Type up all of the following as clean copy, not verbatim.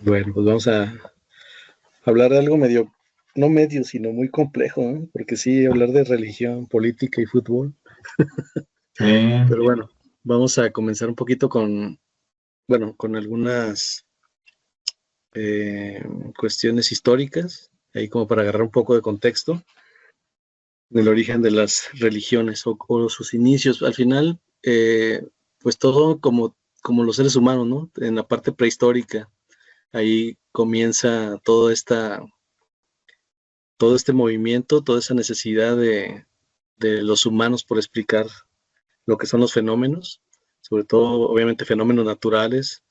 Bueno, pues vamos a hablar de algo medio, no medio, sino muy complejo, ¿no? Porque sí, hablar de religión, política y fútbol. Sí, Pero bueno, vamos a comenzar un poquito bueno, con algunas eh, cuestiones históricas, ahí como para agarrar un poco de contexto del origen de las religiones o sus inicios. Al final, pues todo como los seres humanos, ¿no? En la parte prehistórica, ahí comienza todo este movimiento, toda esa necesidad de los humanos por explicar lo que son los fenómenos, sobre todo, obviamente, fenómenos naturales,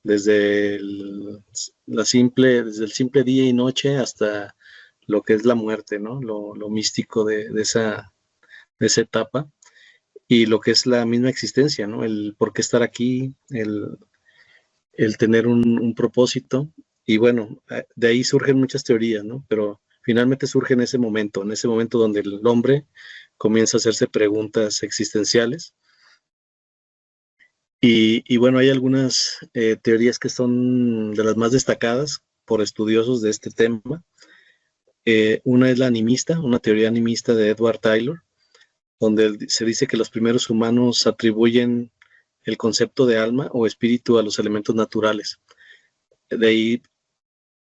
desde desde el simple día y noche hasta lo que es la muerte, ¿no? Lo místico de esa etapa y lo que es la misma existencia, ¿no? El por qué estar aquí, el tener un propósito. Y bueno, de ahí surgen muchas teorías, ¿no? Pero finalmente surge en ese momento donde el hombre comienza a hacerse preguntas existenciales. Y bueno, hay algunas teorías que son de las más destacadas por estudiosos de este tema. Una es la animista, una teoría animista de Edward Taylor, donde se dice que los primeros humanos atribuyen el concepto de alma o espíritu a los elementos naturales. De ahí,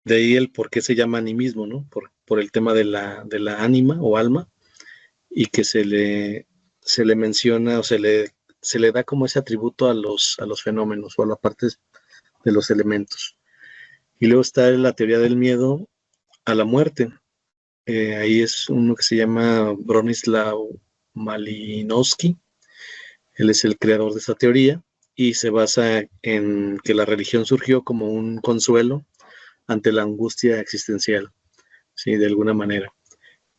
de ahí el por qué se llama animismo, ¿no? Por el tema de la ánima o alma y que se le menciona o se le da como ese atributo a a los fenómenos o a la parte de los elementos. Y luego está la teoría del miedo a la muerte. Ahí es uno que se llama Bronislaw Malinowski. Él es el creador de esta teoría y se basa en que la religión surgió como un consuelo ante la angustia existencial, ¿sí? De alguna manera.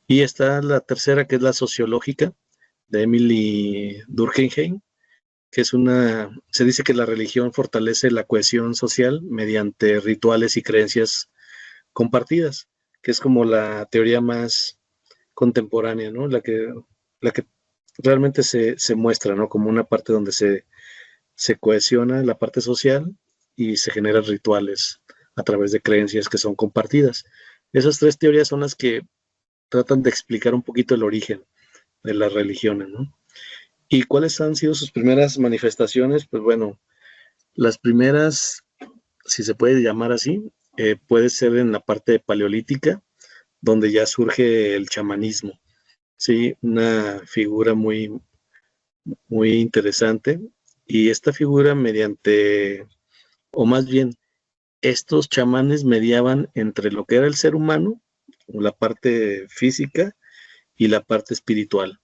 Y está la tercera, que es la sociológica, de Emily Durkheim, que se dice que la religión fortalece la cohesión social mediante rituales y creencias compartidas, que es como la teoría más contemporánea, ¿no? La que realmente se muestra, ¿no? Como una parte donde se cohesiona la parte social y se generan rituales a través de creencias que son compartidas. Esas tres teorías son las que tratan de explicar un poquito el origen de las religiones, ¿no? ¿Y cuáles han sido sus primeras manifestaciones? Pues bueno, las primeras, si se puede llamar así, puede ser en la parte paleolítica, donde ya surge el chamanismo, ¿sí? Una figura muy interesante. Y esta figura mediante, o más bien, estos chamanes mediaban entre lo que era el ser humano, la parte física y la parte espiritual,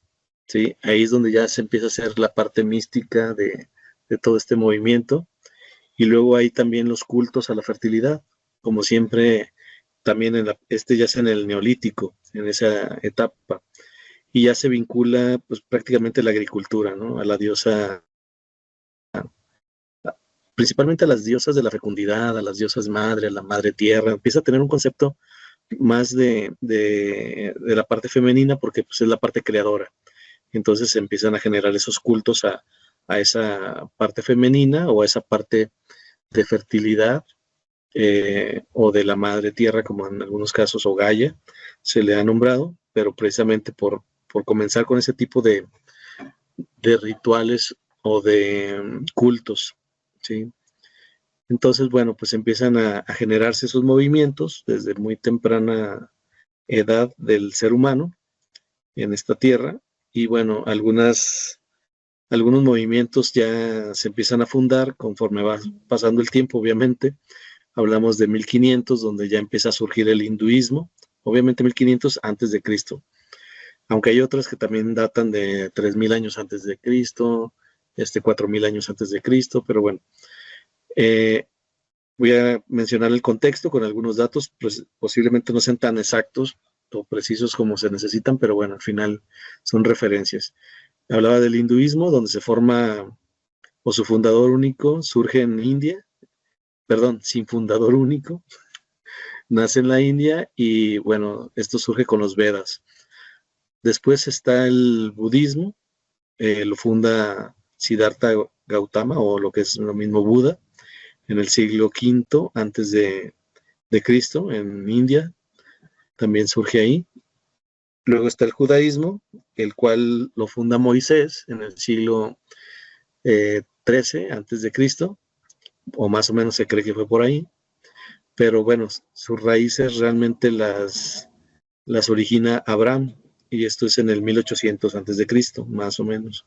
¿sí? Ahí es donde ya se empieza a hacer la parte mística de todo este movimiento. Y luego hay también los cultos a la fertilidad, como siempre, también este ya es en el neolítico, en esa etapa, y ya se vincula pues prácticamente a la agricultura, ¿no? A la diosa, principalmente a las diosas de la fecundidad, a las diosas madre, a la madre tierra, empieza a tener un concepto más de la parte femenina porque pues, es la parte creadora. Entonces se empiezan a generar esos cultos a esa parte femenina o a esa parte de fertilidad o de la madre tierra, como en algunos casos, o Gaia, se le ha nombrado, pero precisamente por comenzar con ese tipo de rituales o de cultos, ¿sí? Entonces, bueno, pues empiezan a generarse esos movimientos desde muy temprana edad del ser humano en esta tierra y bueno, algunos movimientos ya se empiezan a fundar conforme va pasando el tiempo, obviamente. Hablamos de 1500, donde ya empieza a surgir el hinduismo, obviamente 1500 antes de Cristo, aunque hay otras que también datan de 3000 años antes de Cristo, 4000 años antes de Cristo, pero bueno, eh, voy a mencionar el contexto con algunos datos, pues posiblemente no sean tan exactos o precisos como se necesitan, pero bueno, al final son referencias. Hablaba del hinduismo, donde se forma, o su fundador único surge en India, perdón, sin fundador único, nace en la India y bueno, esto surge con los Vedas. Después está el budismo, lo funda Siddhartha Gautama o lo que es lo mismo Buda, en el siglo V antes de Cristo, en India, también surge ahí. Luego está el judaísmo, el cual lo funda Moisés en el siglo XIII antes de Cristo, o más o menos se cree que fue por ahí, pero bueno, sus raíces realmente las origina Abraham, y esto es en el 1800 antes de Cristo, más o menos.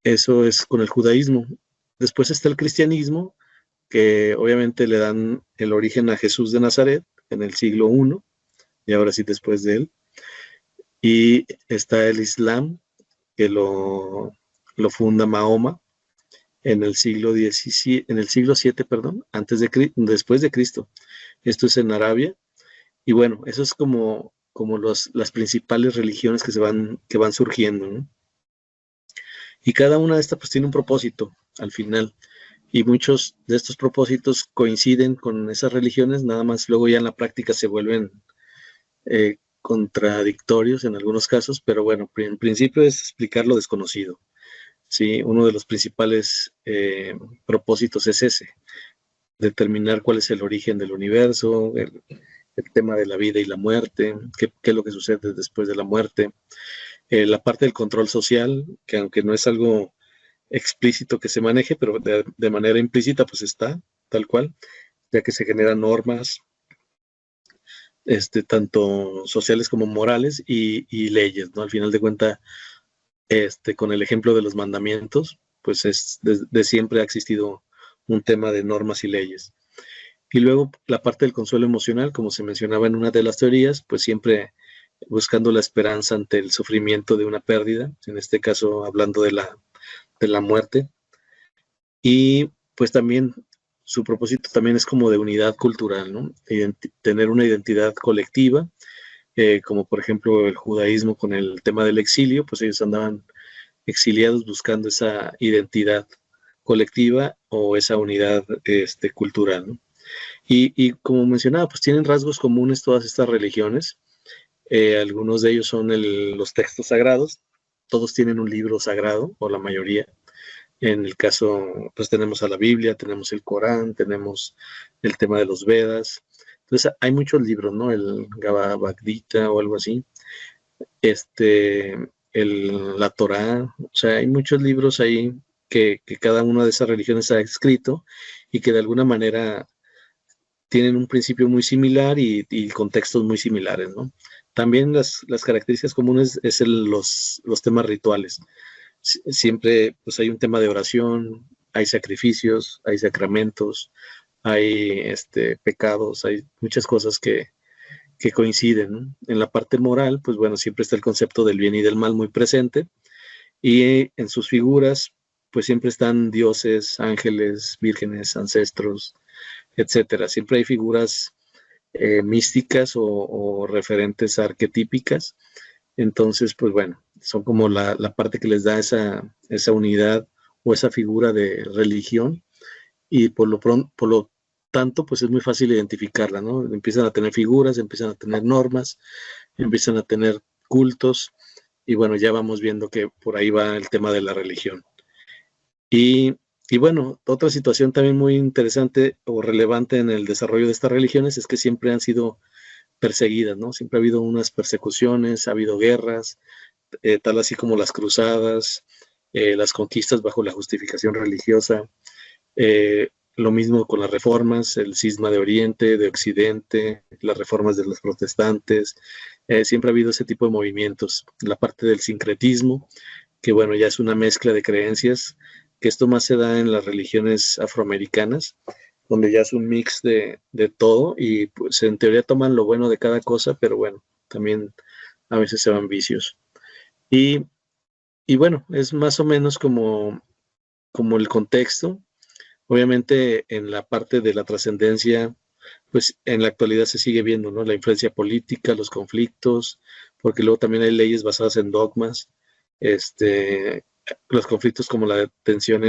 Eso es con el judaísmo. Después está el cristianismo, que obviamente le dan el origen a Jesús de Nazaret en el siglo I, y ahora sí después de él. Y está el Islam, que lo funda Mahoma en el siglo XVII, en el siglo VII, perdón, después de Cristo. Esto es en Arabia. Y bueno, eso es como las principales religiones que van surgiendo, ¿no? Y cada una de estas pues tiene un propósito al final. Y muchos de estos propósitos coinciden con esas religiones, nada más luego ya en la práctica se vuelven contradictorios en algunos casos, pero bueno, en principio es explicar lo desconocido. Sí, uno de los principales propósitos es ese, determinar cuál es el origen del universo, el tema de la vida y la muerte, qué es lo que sucede después de la muerte, la parte del control social, que aunque no es algo explícito que se maneje, pero de manera implícita pues está tal cual, ya que se generan normas, tanto sociales como morales y leyes, ¿no? Al final de cuentas, con el ejemplo de los mandamientos, pues de siempre ha existido un tema de normas y leyes. Y luego la parte del consuelo emocional, como se mencionaba en una de las teorías, pues siempre buscando la esperanza ante el sufrimiento de una pérdida, en este caso hablando de la muerte. Y pues también su propósito también es como de unidad cultural, ¿no? Tener una identidad colectiva, como por ejemplo el judaísmo con el tema del exilio, pues ellos andaban exiliados buscando esa identidad colectiva o esa unidad cultural, ¿no? Y como mencionaba, pues tienen rasgos comunes todas estas religiones. Algunos de ellos son los textos sagrados. Todos tienen un libro sagrado, o la mayoría. En el caso, pues tenemos a la Biblia, tenemos el Corán, tenemos el tema de los Vedas. Entonces hay muchos libros, ¿no? El Bhagavad Gita o algo así. La Torá. O sea, hay muchos libros ahí que cada una de esas religiones ha escrito y que de alguna manera tienen un principio muy similar y contextos muy similares, ¿no? También las características comunes es los temas rituales. Siempre pues hay un tema de oración, hay sacrificios, hay sacramentos, hay pecados, hay muchas cosas que coinciden, ¿no? En la parte moral, pues bueno, siempre está el concepto del bien y del mal muy presente, y en sus figuras pues siempre están dioses, ángeles, vírgenes, ancestros, etcétera. Siempre hay figuras místicas o referentes arquetípicas. Entonces, pues bueno, son como la parte que les da esa unidad o esa figura de religión, y por lo tanto, pues es muy fácil identificarla, ¿no? Empiezan a tener figuras, empiezan a tener normas, empiezan a tener cultos, y bueno, ya vamos viendo que por ahí va el tema de la religión. Y bueno, otra situación también muy interesante o relevante en el desarrollo de estas religiones es que siempre han sido perseguidas, ¿no? Siempre ha habido unas persecuciones, ha habido guerras, tal así como las cruzadas, las conquistas bajo la justificación religiosa, lo mismo con las reformas, el cisma de Oriente, de Occidente, las reformas de los protestantes, siempre ha habido ese tipo de movimientos. La parte del sincretismo, que bueno, ya es una mezcla de creencias, que esto más se da en las religiones afroamericanas, donde ya es un mix de todo, y pues en teoría toman lo bueno de cada cosa, pero bueno, también a veces se van vicios. Y bueno, es más o menos como el contexto. Obviamente en la parte de la trascendencia, pues en la actualidad se sigue viendo, ¿no? La influencia política, los conflictos, porque luego también hay leyes basadas en dogmas, los conflictos como la tensión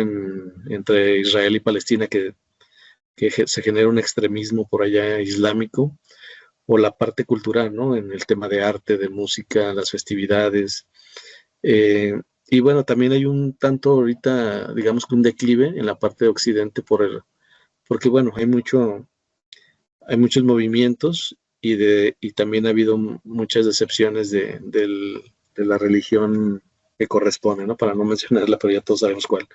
entre Israel y Palestina, que se genera un extremismo por allá islámico, o la parte cultural, ¿no? En el tema de arte, de música, las festividades. Y bueno, también hay un tanto ahorita, digamos que un declive en la parte de Occidente por porque bueno, hay muchos movimientos y también ha habido muchas decepciones de la religión que corresponde, ¿no? Para no mencionarla, pero ya todos sabemos cuál.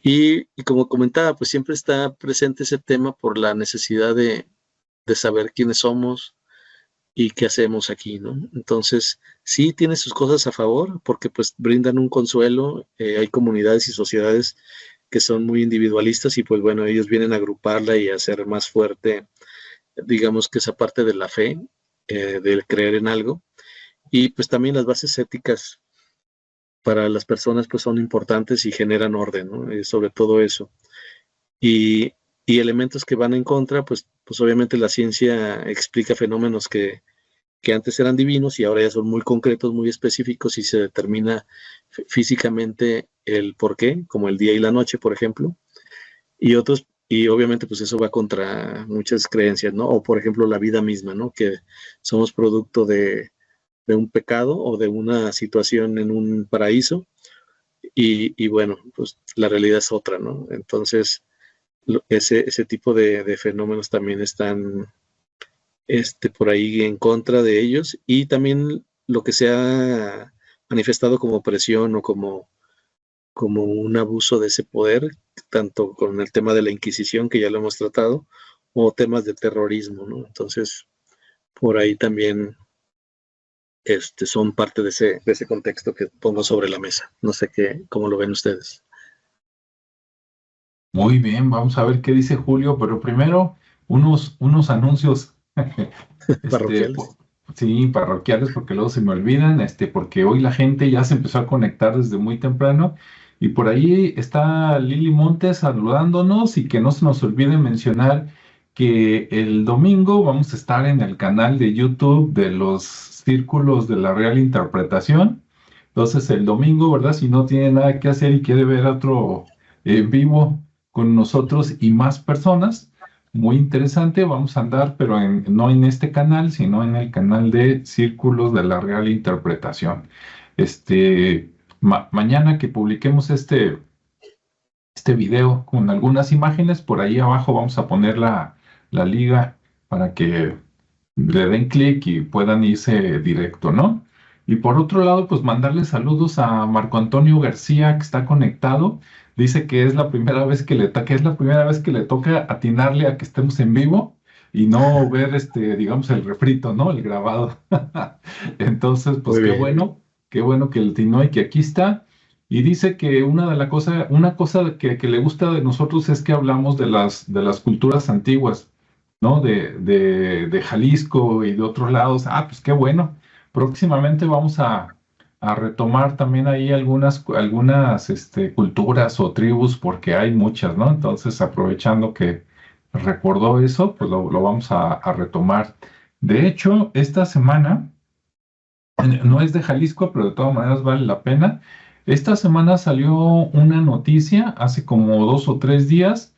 Y como comentaba, pues siempre está presente ese tema por la necesidad de saber quiénes somos y qué hacemos aquí, ¿no? Entonces, sí tiene sus cosas a favor, porque pues brindan un consuelo, hay comunidades y sociedades que son muy individualistas y pues bueno, ellos vienen a agruparla y a hacer más fuerte, digamos que esa parte de la fe, del creer en algo, y pues también las bases éticas para las personas pues son importantes y generan orden, ¿no? Sobre todo eso. Y, y elementos que van en contra, pues obviamente la ciencia explica fenómenos que antes eran divinos y ahora ya son muy concretos, muy específicos y se determina físicamente el por qué, como el día y la noche, por ejemplo, y otros, y obviamente pues eso va contra muchas creencias, ¿no? O por ejemplo la vida misma, ¿no? Que somos producto de un pecado o de una situación en un paraíso y bueno, pues la realidad es otra, ¿no? Entonces, ese tipo de fenómenos también están por ahí en contra de ellos y también lo que se ha manifestado como presión o como un abuso de ese poder, tanto con el tema de la Inquisición, que ya lo hemos tratado, o temas de terrorismo, ¿no? Entonces, por ahí también son parte de ese contexto que pongo sobre la mesa. No sé cómo lo ven ustedes. Muy bien, vamos a ver qué dice Julio, pero primero unos anuncios, este, Parroquiales. po- sí, parroquiales, porque luego se me olvidan, porque hoy la gente ya se empezó a conectar desde muy temprano y por ahí está Lili Montes saludándonos y que no se nos olvide mencionar que el domingo vamos a estar en el canal de YouTube de los Círculos de la Real Interpretación. Entonces el domingo, ¿verdad? Si no tiene nada que hacer y quiere ver otro en vivo con nosotros y más personas. Muy interesante, vamos a andar, pero no en este canal, sino en el canal de Círculos de la Real Interpretación. Mañana que publiquemos este video con algunas imágenes, por ahí abajo vamos a poner la liga para que le den clic y puedan irse directo, ¿no? Y por otro lado, pues mandarle saludos a Marco Antonio García, que está conectado. Dice que es la primera vez que es la primera vez que le toca atinarle a que estemos en vivo y no ver digamos, el refrito, ¿no? El grabado. Entonces, pues Muy bien. qué bueno que el atinó y que aquí está. Y dice que una cosa que le gusta de nosotros es que hablamos de las culturas antiguas, ¿no? De Jalisco y de otros lados. Ah, pues qué bueno. Próximamente vamos a retomar también ahí algunas culturas o tribus, porque hay muchas, ¿no? Entonces, aprovechando que recordó eso, pues lo vamos a retomar. De hecho, esta semana, no es de Jalisco, pero de todas maneras vale la pena. Esta semana salió una noticia hace como 2 o 3 días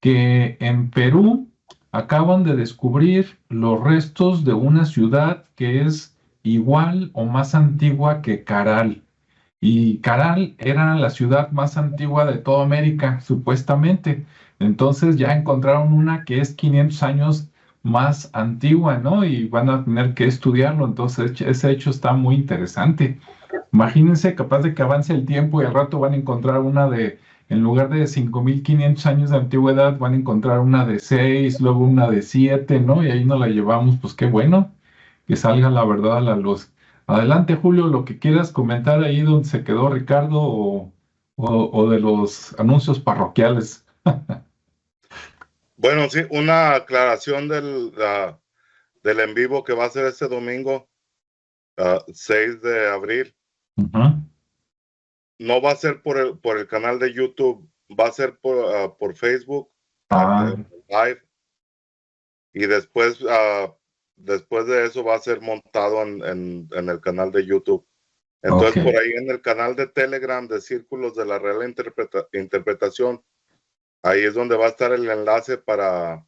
que en Perú acaban de descubrir los restos de una ciudad que es igual o más antigua que Caral. Y Caral era la ciudad más antigua de toda América, supuestamente. Entonces ya encontraron una que es 500 años más antigua, ¿no? Y van a tener que estudiarlo. Entonces ese hecho está muy interesante. Imagínense, capaz de que avance el tiempo y al rato van a encontrar en lugar de 5.500 años de antigüedad, van a encontrar una de 6, luego una de 7, ¿no? Y ahí nos la llevamos, pues qué bueno, que salga la verdad a la luz. Adelante, Julio, lo que quieras comentar ahí donde se quedó Ricardo o de los anuncios parroquiales. Bueno, sí, una aclaración del en vivo que va a ser este domingo, 6 de abril. Ujú. No va a ser por el canal de YouTube, va a ser por Facebook, Ah, live, y después de eso va a ser montado en el canal de YouTube. ok. Entonces, por ahí en el canal de Telegram de Círculos de la Real Interpretación, ahí es donde va a estar el enlace para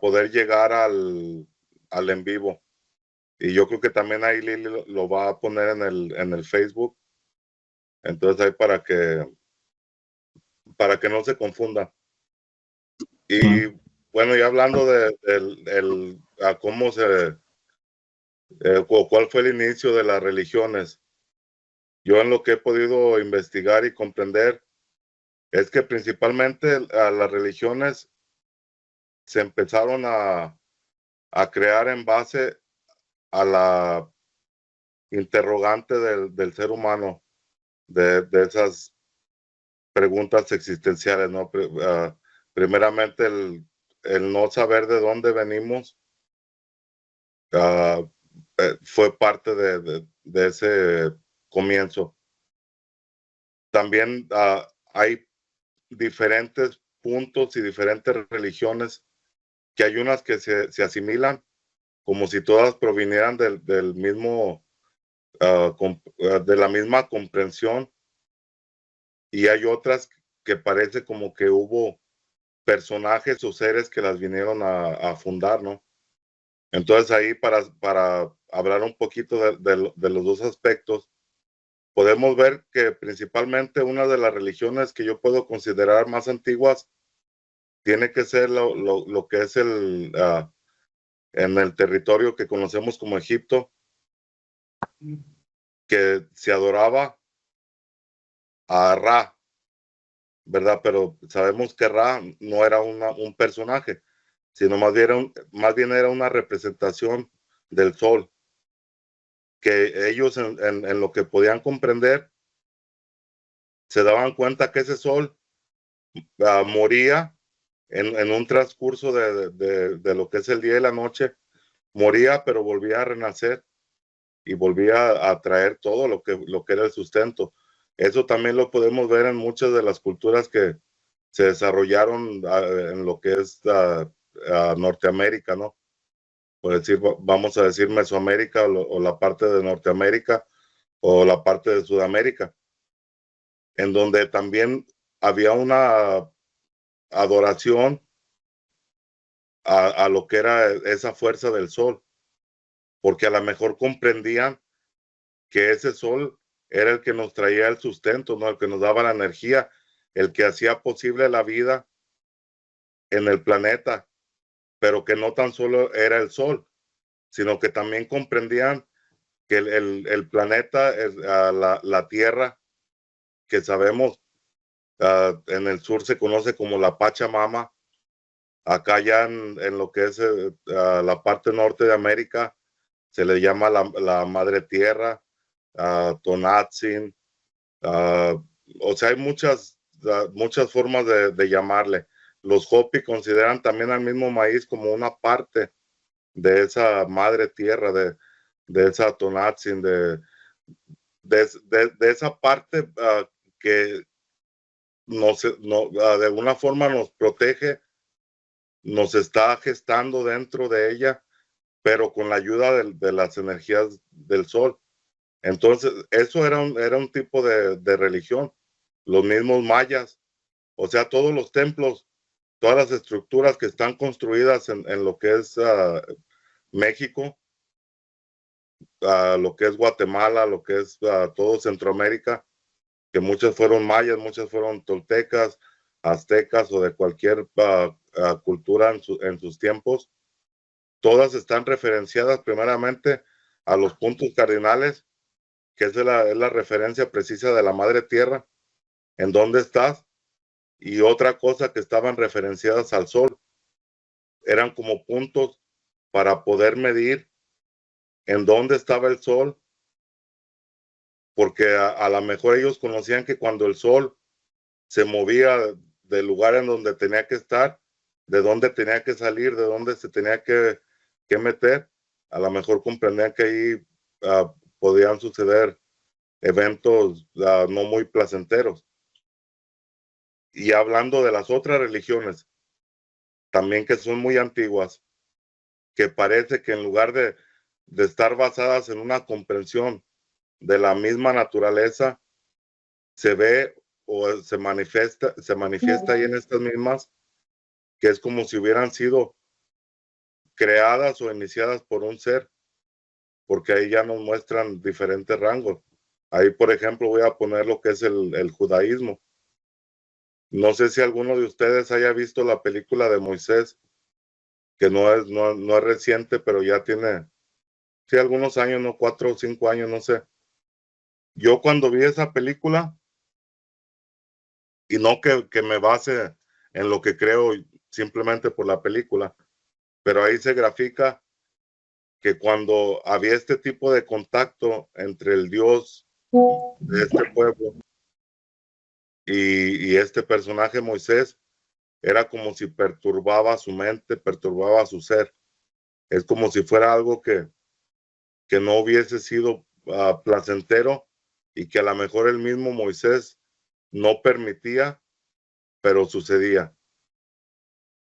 poder llegar al en vivo. Y yo creo que también ahí Lili lo va a poner en el Facebook. Entonces ahí para que no se confunda. Y bueno, ya hablando a cómo cuál fue el inicio de las religiones, yo en lo que he podido investigar y comprender es que principalmente las religiones se empezaron a crear en base a la interrogante del ser humano, de esas preguntas existenciales, ¿no? Primeramente el no saber de dónde venimos fue parte de ese comienzo. También hay diferentes puntos y diferentes religiones, que hay unas que se asimilan como si todas provinieran del mismo, de la misma comprensión, y hay otras que parece como que hubo personajes o seres que las vinieron a fundar, ¿no? Entonces ahí para hablar un poquito de los dos aspectos, podemos ver que principalmente una de las religiones que yo puedo considerar más antiguas tiene que ser lo que es en el territorio que conocemos como Egipto, que se adoraba a Ra, ¿verdad? Pero sabemos que Ra no era un personaje, sino más bien era una representación del sol, que ellos en lo que podían comprender se daban cuenta que ese sol moría en un transcurso de lo que es el día y la noche, moría pero volvía a renacer y volvía a traer todo lo que era el sustento. Eso también lo podemos ver en muchas de las culturas que se desarrollaron en lo que es Norteamérica, ¿no? Por decir, vamos a decir Mesoamérica o la parte de Norteamérica o la parte de Sudamérica, en donde también había una adoración a lo que era esa fuerza del sol, porque a lo mejor comprendían que ese sol era el que nos traía el sustento, ¿no? El que nos daba la energía, el que hacía posible la vida en el planeta, pero que no tan solo era el sol, sino que también comprendían que el planeta, la Tierra, que sabemos en el sur se conoce como la Pachamama, acá ya en lo que es la parte norte de América se le llama la Madre Tierra, Tonatzin, o sea, hay muchas formas de llamarle. Los Hopi consideran también al mismo maíz como una parte de esa madre tierra, de esa Tonatzin, de esa parte que de alguna forma nos protege, nos está gestando dentro de ella, pero con la ayuda de las energías del sol. Entonces, eso era un tipo de religión. Los mismos mayas, o sea, todos los templos, todas las estructuras que están construidas en lo que es México, lo que es Guatemala, lo que es todo Centroamérica, que muchas fueron mayas, muchas fueron toltecas, aztecas o de cualquier cultura en sus tiempos, todas están referenciadas primeramente a los puntos cardinales, que es la referencia precisa de la madre tierra, en dónde estás, y otra cosa que estaban referenciadas al sol, eran como puntos para poder medir en dónde estaba el sol, porque a lo mejor ellos conocían que cuando el sol se movía del lugar en donde tenía que estar, de dónde tenía que salir, de dónde se tenía que meter, a lo mejor comprendían que ahí podían suceder eventos no muy placenteros. Y hablando de las otras religiones, también que son muy antiguas, que parece que en lugar de estar basadas en una comprensión de la misma naturaleza, se ve o se manifiesta ahí en estas mismas, que es como si hubieran sido creadas o iniciadas por un ser, porque ahí ya nos muestran diferentes rangos. Ahí, por ejemplo, voy a poner lo que es el judaísmo. No sé si alguno de ustedes haya visto la película de Moisés, que no es reciente, pero ya tiene, sí, algunos años, no, 4 o 5 años, no sé. Yo cuando vi esa película, y no que me base en lo que creo simplemente por la película, pero ahí se grafica que cuando había este tipo de contacto entre el Dios de este pueblo y este personaje Moisés, era como si perturbaba su mente, perturbaba su ser. Es como si fuera algo que no hubiese sido placentero y que a lo mejor el mismo Moisés no permitía, pero sucedía.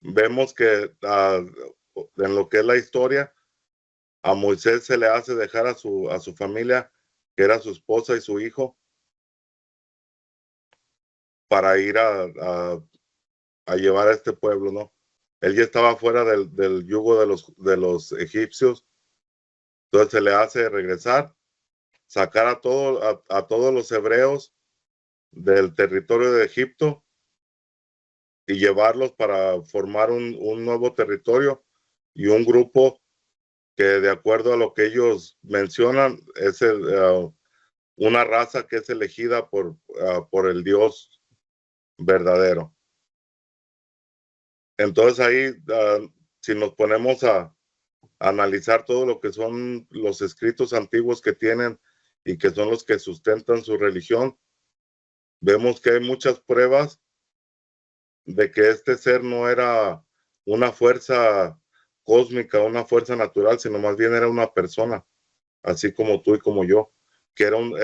Vemos que en lo que es la historia, a Moisés se le hace dejar a su familia, que era su esposa y su hijo, para ir a llevar a este pueblo, ¿no? Él ya estaba fuera del yugo de los egipcios, entonces se le hace regresar, sacar a todos los hebreos del territorio de Egipto y llevarlos para formar un nuevo territorio y un grupo que, de acuerdo a lo que ellos mencionan, es una raza que es elegida por el Dios verdadero. Entonces ahí, si nos ponemos a analizar todo lo que son los escritos antiguos que tienen y que son los que sustentan su religión, vemos que hay muchas pruebas de que este ser no era una fuerza cósmica, una fuerza natural, sino más bien era una persona, así como tú y como yo, que era un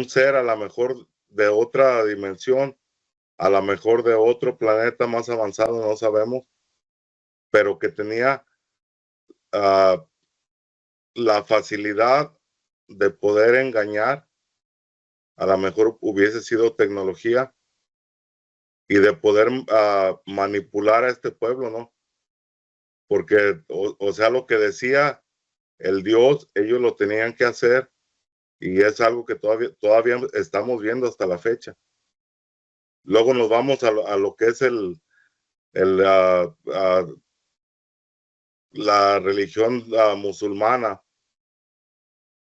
ser a lo mejor de otra dimensión, a lo mejor de otro planeta más avanzado, no sabemos, pero que tenía la facilidad de poder engañar, a lo mejor hubiese sido tecnología, y de poder manipular a este pueblo, ¿no? Porque, o sea, lo que decía el Dios, ellos lo tenían que hacer, y es algo que todavía estamos viendo hasta la fecha. Luego nos vamos a lo que es la religión musulmana,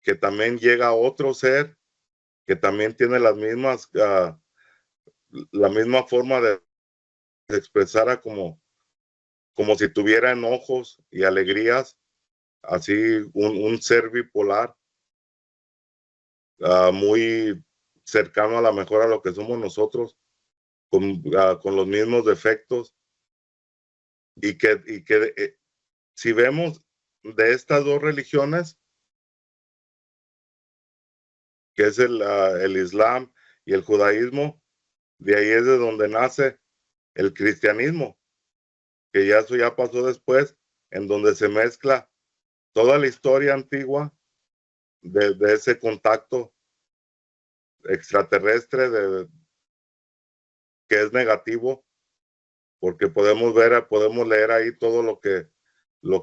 que también llega a otro ser, que también tiene la misma forma de expresar como si tuviera enojos y alegrías, así un ser bipolar, muy cercano a la mejor a lo que somos nosotros, con los mismos defectos, y que si vemos de estas dos religiones, que es el Islam y el judaísmo, de ahí es de donde nace el cristianismo, que eso ya pasó después, en donde se mezcla toda la historia antigua de ese contacto extraterrestre que es negativo, porque podemos leer ahí todo lo que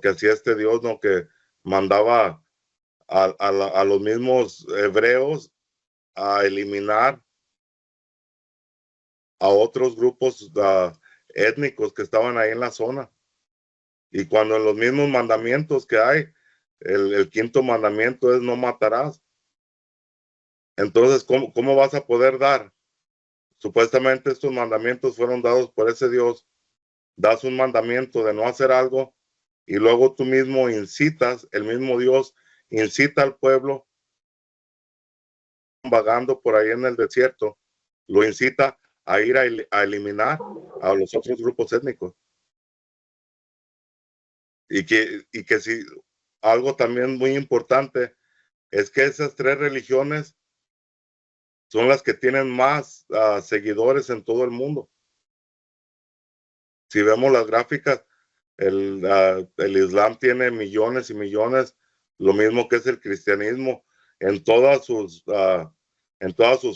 hacía este Dios, ¿no? Que mandaba a los mismos hebreos a eliminar a otros grupos étnicos que estaban ahí en la zona. Y cuando en los mismos mandamientos que hay, el quinto mandamiento es no matarás. Entonces, ¿cómo vas a poder dar? Supuestamente estos mandamientos fueron dados por ese Dios. Das un mandamiento de no hacer algo y luego tú mismo incitas, el mismo Dios incita al pueblo vagando por ahí en el desierto, lo incita a ir a eliminar a los otros grupos étnicos. Y que si algo también muy importante es que esas tres religiones son las que tienen más seguidores en todo el mundo. Si vemos las gráficas, el Islam tiene millones y millones, lo mismo que es el cristianismo, en todas sus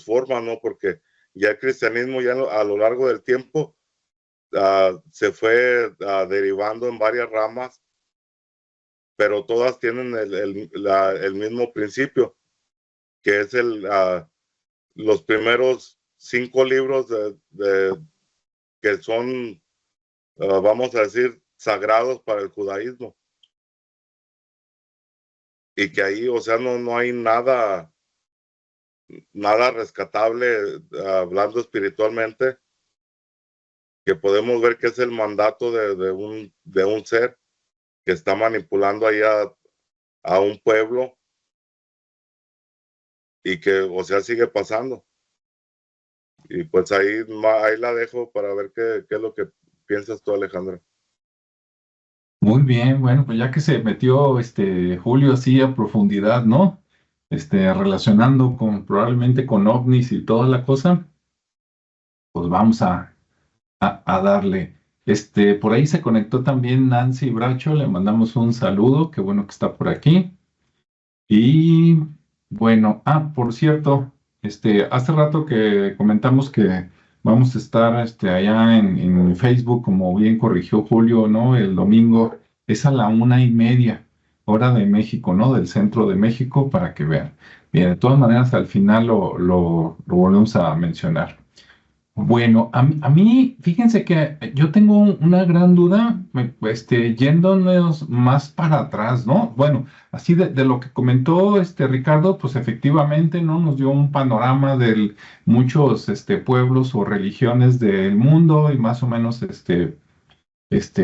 formas, ¿no? Porque ya el cristianismo ya a lo largo del tiempo se fue derivando en varias ramas, pero todas tienen el mismo principio, que es los primeros 5 libros que son, vamos a decir, sagrados para el judaísmo. Y que ahí, o sea, no hay nada rescatable, hablando espiritualmente, que podemos ver que es el mandato de un ser que está manipulando ahí a un pueblo y que, o sea, sigue pasando. Y pues ahí la dejo para ver qué es lo que piensas tú, Alejandra. Muy bien, bueno, pues ya que se metió Julio así a profundidad, ¿no? Relacionando probablemente con ovnis y toda la cosa, pues vamos a darle. Por ahí se conectó también Nancy Bracho, le mandamos un saludo, qué bueno que está por aquí. Y bueno, por cierto, hace rato que comentamos que vamos a estar allá en Facebook, como bien corrigió Julio, ¿no? El domingo es a la 1:30, hora de México, ¿no? Del centro de México, para que vean. Bien, de todas maneras, al final lo volvemos a mencionar. Bueno, a mí, fíjense que yo tengo una gran duda, yéndonos más para atrás, ¿no? Bueno, así de lo que comentó Ricardo, pues efectivamente, ¿no? Nos dio un panorama de muchos pueblos o religiones del mundo y más o menos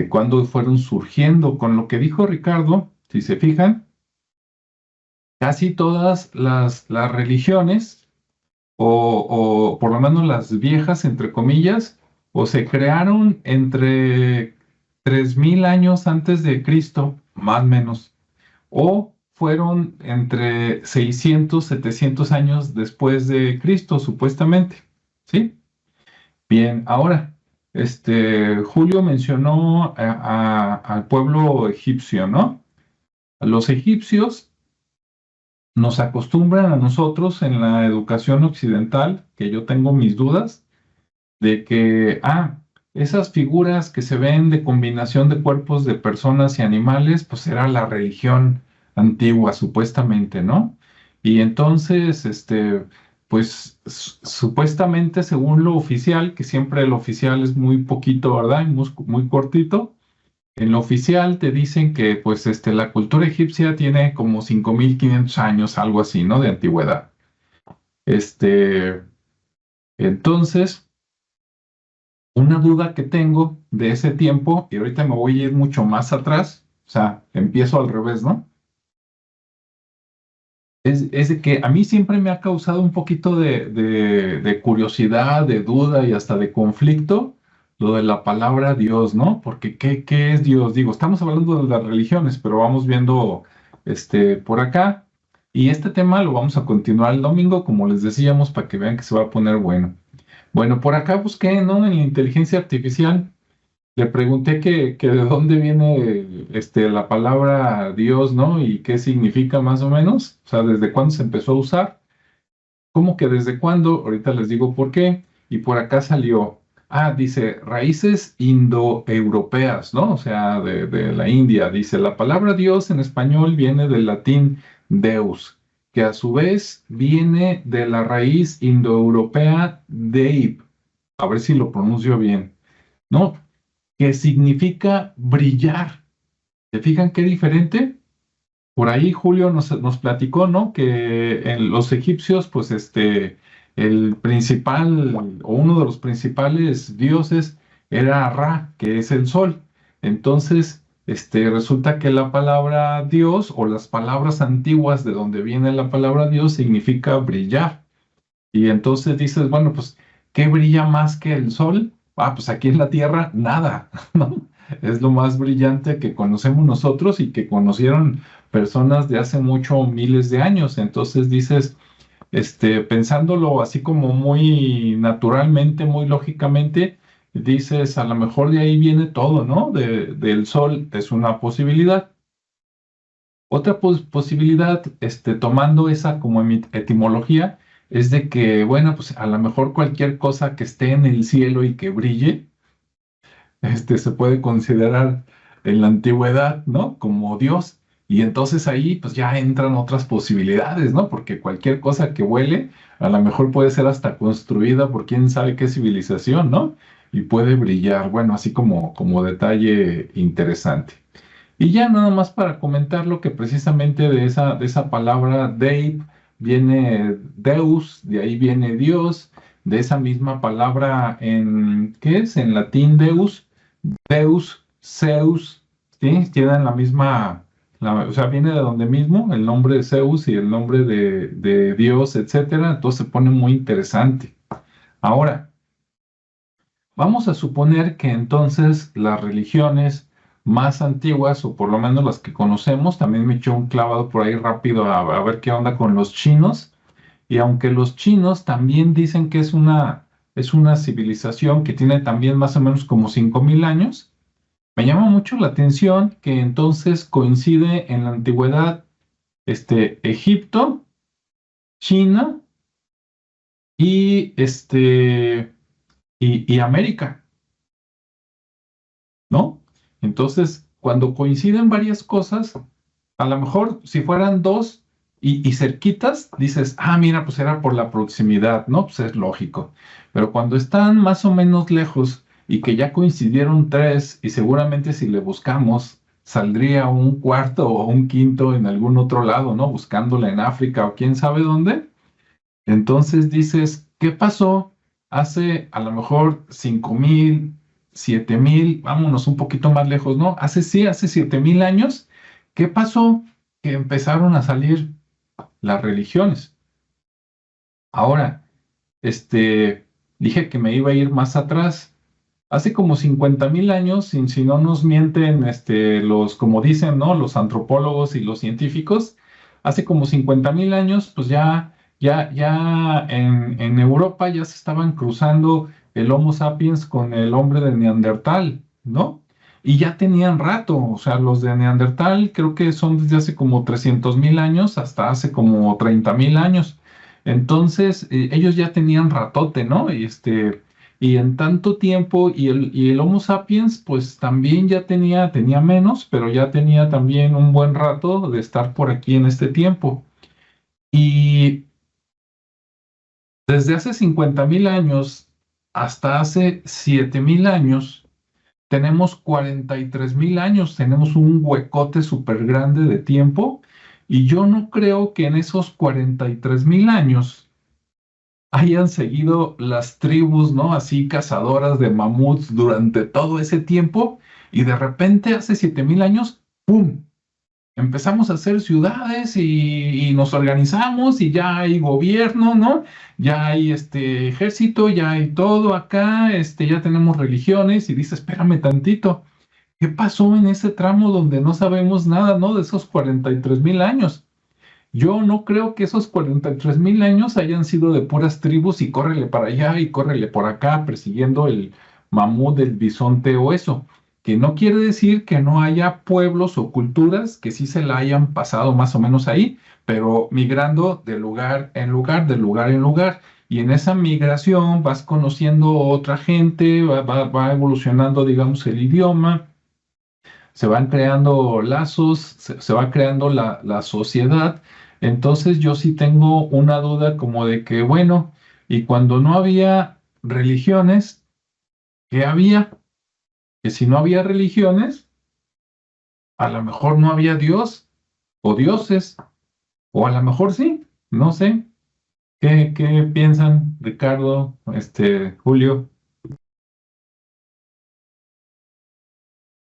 cuándo fueron surgiendo. Con lo que dijo Ricardo, si se fijan, casi todas las religiones o por lo menos las viejas, entre comillas, o se crearon entre 3000 años antes de Cristo, más o menos, o fueron entre 600, 700 años después de Cristo, supuestamente, ¿sí? Bien, ahora, Julio mencionó al pueblo egipcio, ¿no? Los egipcios nos acostumbran a nosotros en la educación occidental, que yo tengo mis dudas, de que, esas figuras que se ven de combinación de cuerpos de personas y animales, pues era la religión antigua, supuestamente, ¿no? Y entonces, pues supuestamente, según lo oficial, que siempre el oficial es muy poquito, ¿verdad? Muy cortito. En lo oficial te dicen que pues la cultura egipcia tiene como 5500 años, algo así, ¿no? De antigüedad. Entonces, una duda que tengo de ese tiempo, y ahorita me voy a ir mucho más atrás, o sea, empiezo al revés, ¿no? Es de que a mí siempre me ha causado un poquito de curiosidad, de duda y hasta de conflicto lo de la palabra Dios, ¿no? Porque ¿qué es Dios? Digo, estamos hablando de las religiones, pero vamos viendo por acá. Y este tema lo vamos a continuar el domingo, como les decíamos, para que vean que se va a poner bueno. Bueno, por acá busqué, ¿no? En la inteligencia artificial. Le pregunté que de dónde viene la palabra Dios, ¿no? Y qué significa más o menos. O sea, desde cuándo se empezó a usar. ¿Cómo que desde cuándo? Ahorita les digo por qué. Y por acá salió, dice, raíces indoeuropeas, ¿no? O sea, de la India. Dice, la palabra Dios en español viene del latín Deus, que a su vez viene de la raíz indoeuropea Deib. A ver si lo pronuncio bien, ¿no? Que significa brillar. ¿Se fijan qué diferente? Por ahí Julio nos platicó, ¿no? Que en los egipcios, pues el principal o uno de los principales dioses era Ra, que es el sol. Entonces, resulta que la palabra Dios o las palabras antiguas de donde viene la palabra Dios significa brillar. Y entonces dices, bueno, pues, ¿qué brilla más que el sol? Pues aquí en la Tierra, nada, ¿no? Es lo más brillante que conocemos nosotros y que conocieron personas de hace miles de años. Entonces dices, pensándolo así como muy naturalmente, muy lógicamente, dices, a lo mejor de ahí viene todo, ¿no? Del sol es una posibilidad. Otra posibilidad, tomando esa como etimología, es de que, bueno, pues a lo mejor cualquier cosa que esté en el cielo y que brille, se puede considerar en la antigüedad, ¿no? Como Dios. Y entonces ahí pues ya entran otras posibilidades, ¿no? Porque cualquier cosa que vuele a lo mejor puede ser hasta construida por quién sabe qué civilización, ¿no? Y puede brillar, bueno, así como detalle interesante. Y ya nada más para comentar lo que precisamente de esa palabra Dave viene Deus, de ahí viene Dios, de esa misma palabra en, ¿qué es? En latín Deus, Deus, Zeus, ¿sí? Tienen la misma, o sea, viene de donde mismo, el nombre de Zeus y el nombre de Dios, etcétera, entonces se pone muy interesante. Ahora, vamos a suponer que entonces las religiones más antiguas, o por lo menos las que conocemos, también me echó un clavado por ahí rápido a ver qué onda con los chinos, y aunque los chinos también dicen que es una civilización que tiene también más o menos como 5.000 años, me llama mucho la atención que entonces coincide en la antigüedad Egipto, China y América, ¿no? Entonces, cuando coinciden varias cosas, a lo mejor si fueran dos y cerquitas, dices, ah, mira, pues era por la proximidad, ¿no? Pues es lógico. Pero cuando están más o menos lejos y que ya coincidieron tres y seguramente si le buscamos, saldría un cuarto o un quinto en algún otro lado, ¿no? Buscándola en África o quién sabe dónde. Entonces dices, ¿qué pasó hace a lo mejor 5.000, 7.000, vámonos un poquito más lejos, ¿no? Hace 7.000 años, ¿qué pasó? Que empezaron a salir las religiones. Ahora, dije que me iba a ir más atrás. Hace como 50.000 años, si no nos mienten, como dicen, ¿no? Los antropólogos y los científicos, hace como 50.000 años, pues ya en Europa ya se estaban cruzando el Homo sapiens con el hombre de Neandertal, ¿no? Y ya tenían rato, o sea, los de Neandertal creo que son desde hace como 300.000 años hasta hace como 30.000 años. Entonces, ellos ya tenían ratote, ¿no? Y en tanto tiempo, y el Homo sapiens, pues también ya tenía menos, pero ya tenía también un buen rato de estar por aquí en este tiempo. Y desde hace 50.000 años hasta hace 7.000 años, tenemos 43.000 años, tenemos un huecote súper grande de tiempo, y yo no creo que en esos 43.000 años hayan seguido las tribus, ¿no? Así cazadoras de mamuts durante todo ese tiempo y de repente hace 7.000 años, ¡pum! Empezamos a hacer ciudades y nos organizamos y ya hay gobierno, ¿no? Ya hay ejército, ya hay todo acá, ya tenemos religiones y dice, espérame tantito, ¿qué pasó en ese tramo donde no sabemos nada, ¿no? De esos 43.000 años. Yo no creo que esos 43.000 años hayan sido de puras tribus y córrele para allá y córrele por acá persiguiendo el mamut, el bisonte o eso. Que no quiere decir que no haya pueblos o culturas que sí se la hayan pasado más o menos ahí, pero migrando de lugar en lugar, de lugar en lugar. Y en esa migración vas conociendo otra gente, va evolucionando, digamos, el idioma, se van creando lazos, se va creando la sociedad. Entonces yo sí tengo una duda como de que, bueno, y cuando no había religiones, ¿qué había? Que si no había religiones, a lo mejor no había Dios o dioses, o a lo mejor sí, no sé. ¿Qué piensan, Ricardo, Julio?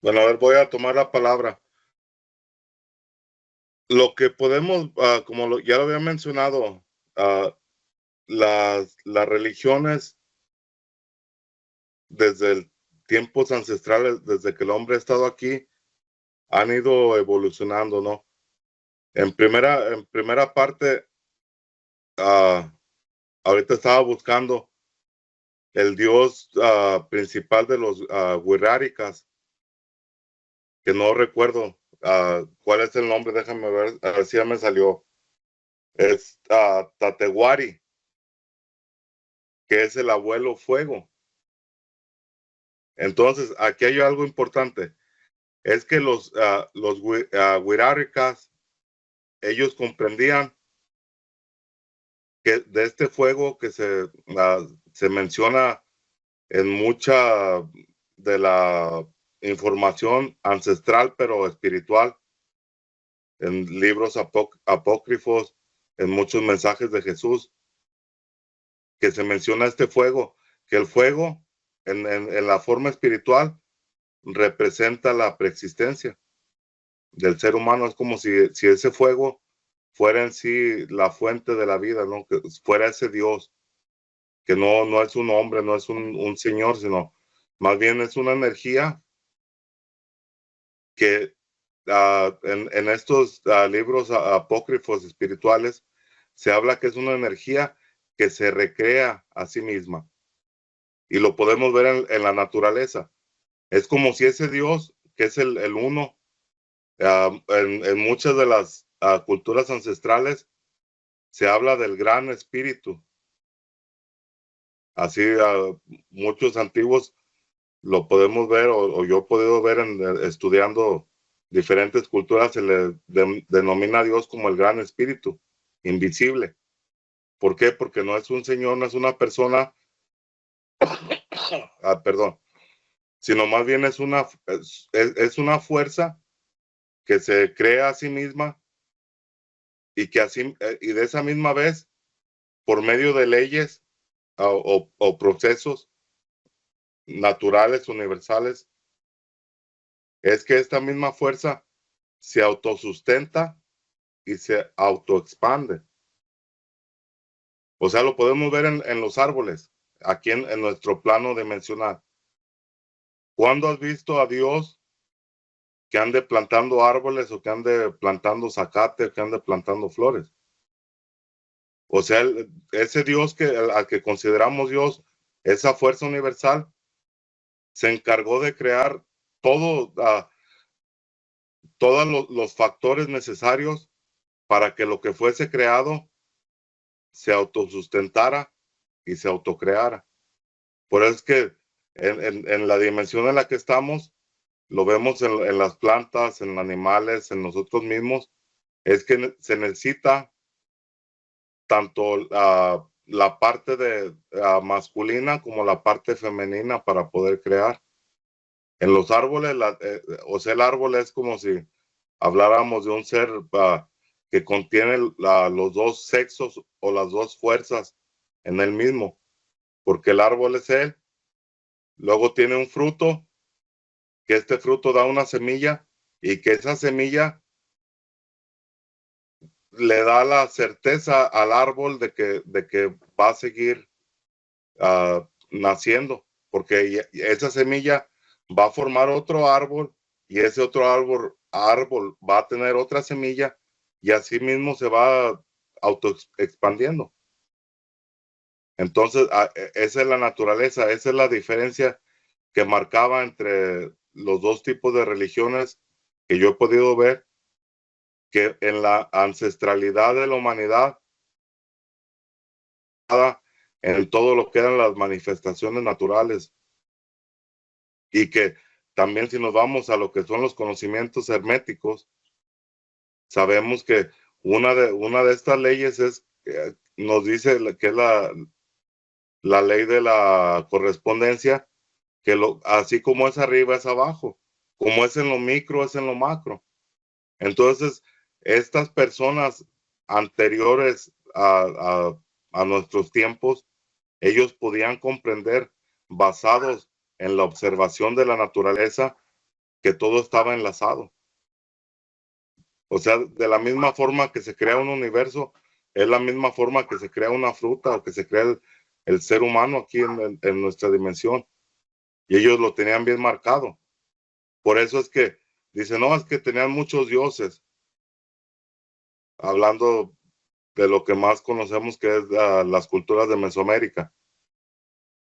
Bueno, a ver, voy a tomar la palabra. Lo que podemos, como ya lo había mencionado, las religiones desde tiempos ancestrales, desde que el hombre ha estado aquí, han ido evolucionando, ¿no? En primera parte, ahorita estaba buscando el dios principal de los Wixárikas, que no recuerdo cuál es el nombre, déjame ver, a ver si ya me salió. Es Tatewari, que es el abuelo fuego. Entonces, aquí hay algo importante. es que los Wirarikas, ellos comprendían que de este fuego que se menciona en mucha de la información ancestral pero espiritual, en libros apócrifos, en muchos mensajes de Jesús, que se menciona este fuego, que el fuego en la forma espiritual representa la preexistencia del ser humano. Es como si ese fuego fuera en sí la fuente de la vida, ¿no? Que fuera ese Dios, que no es un hombre, no es un señor, sino más bien es una energía que en estos libros apócrifos espirituales se habla que es una energía que se recrea a sí misma. Y lo podemos ver en la naturaleza. Es como si ese Dios, que es el uno, en muchas de las culturas ancestrales se habla del gran espíritu. Así muchos antiguos lo podemos ver, o yo he podido ver estudiando diferentes culturas, se le denomina a Dios como el gran espíritu, invisible. ¿Por qué? Porque no es un señor, no es una persona, perdón, sino más bien es una fuerza que se crea a sí misma y que así, y de esa misma vez, por medio de leyes o procesos naturales, universales, es que esta misma fuerza se autosustenta y se autoexpande. O sea, lo podemos ver en los árboles, aquí en nuestro plano dimensional. ¿Cuándo has visto a Dios que ande plantando árboles o que ande plantando zacate o que ande plantando flores? O sea, ese Dios al que consideramos Dios, esa fuerza universal, se encargó de crear todos los factores necesarios para que lo que fuese creado se autosustentara y se autocreara. Por eso es que en la dimensión en la que estamos, lo vemos en las plantas, en animales, en nosotros mismos, es que se necesita tanto la parte masculina como la parte femenina para poder crear. En los árboles, o sea, el árbol es como si habláramos de un ser que contiene los dos sexos o las dos fuerzas en él mismo, porque el árbol es él, luego tiene un fruto, que este fruto da una semilla y que esa semilla le da la certeza al árbol de que va a seguir naciendo, porque esa semilla va a formar otro árbol y ese otro árbol va a tener otra semilla y así mismo se va auto expandiendo. Entonces, esa es la naturaleza, esa es la diferencia que marcaba entre los dos tipos de religiones que yo he podido ver, que en la ancestralidad de la humanidad, en todo lo que eran las manifestaciones naturales, y que también si nos vamos a lo que son los conocimientos herméticos, sabemos que una de estas leyes nos dice que es la ley de la correspondencia, que así como es arriba es abajo, como es en lo micro es en lo macro. Entonces, estas personas anteriores a nuestros tiempos, ellos podían comprender, basados en la observación de la naturaleza, que todo estaba enlazado. O sea, de la misma forma que se crea un universo, es la misma forma que se crea una fruta o que se crea el ser humano aquí en nuestra dimensión. Y ellos lo tenían bien marcado. Por eso es que dicen, no, es que tenían muchos dioses. Hablando de lo que más conocemos, que es las culturas de Mesoamérica.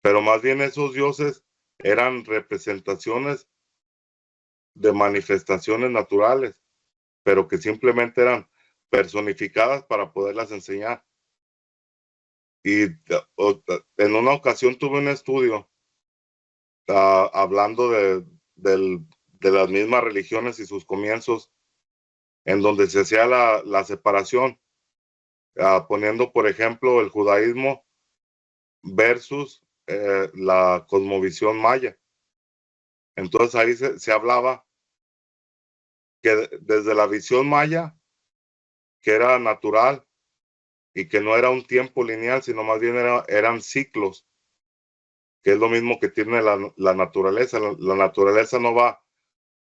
Pero más bien esos dioses eran representaciones de manifestaciones naturales, pero que simplemente eran personificadas para poderlas enseñar. Y en una ocasión tuve un estudio hablando las mismas religiones y sus comienzos, en donde se hacía la separación, poniendo, por ejemplo, el judaísmo versus la cosmovisión maya. Entonces ahí se hablaba que desde la visión maya, que era natural y que no era un tiempo lineal, sino más bien eran ciclos, que es lo mismo que tiene la naturaleza. La naturaleza no va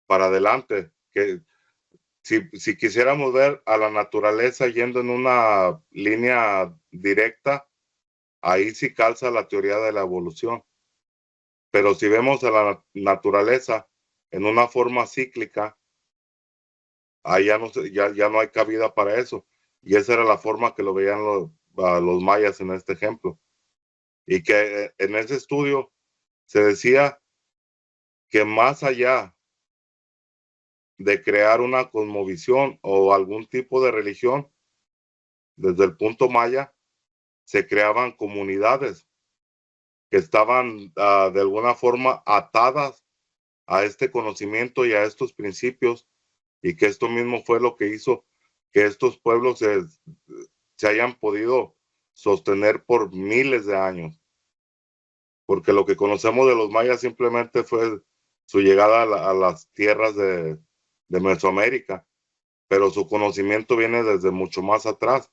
para adelante, que si quisiéramos ver a la naturaleza yendo en una línea directa, ahí sí calza la teoría de la evolución. Pero si vemos a la naturaleza en una forma cíclica, ahí ya no hay cabida para eso. Y esa era la forma que lo veían los mayas en este ejemplo. Y que en ese estudio se decía que más allá de crear una cosmovisión o algún tipo de religión, desde el punto maya, se creaban comunidades que estaban de alguna forma atadas a este conocimiento y a estos principios, y que esto mismo fue lo que hizo que estos pueblos se hayan podido sostener por miles de años. Porque lo que conocemos de los mayas simplemente fue su llegada a las tierras de Mesoamérica, pero su conocimiento viene desde mucho más atrás,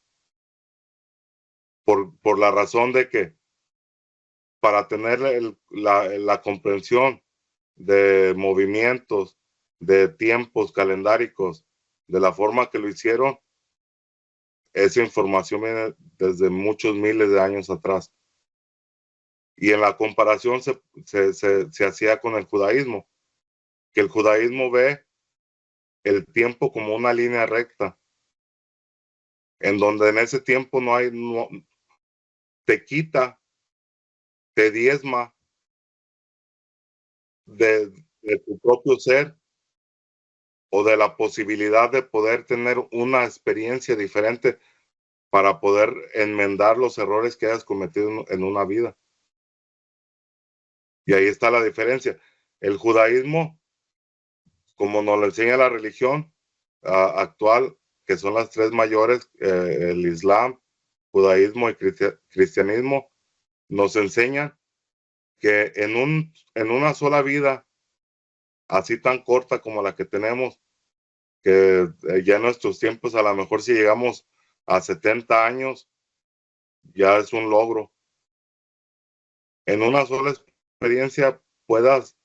por la razón de que para tener la comprensión de movimientos, de tiempos calendáricos, de la forma que lo hicieron, esa información viene desde muchos miles de años atrás. Y en la comparación se hacía con el judaísmo, que el judaísmo ve el tiempo como una línea recta, en donde en ese tiempo te quita, te diezma de tu propio ser, o de la posibilidad de poder tener una experiencia diferente para poder enmendar los errores que hayas cometido en una vida. Y ahí está la diferencia. El judaísmo, como nos lo enseña la religión actual, que son las tres mayores, el Islam, judaísmo y cristianismo, nos enseña que en una sola vida, así tan corta como la que tenemos, que ya en nuestros tiempos, a lo mejor si llegamos a 70 años, ya es un logro. En una sola experiencia puedas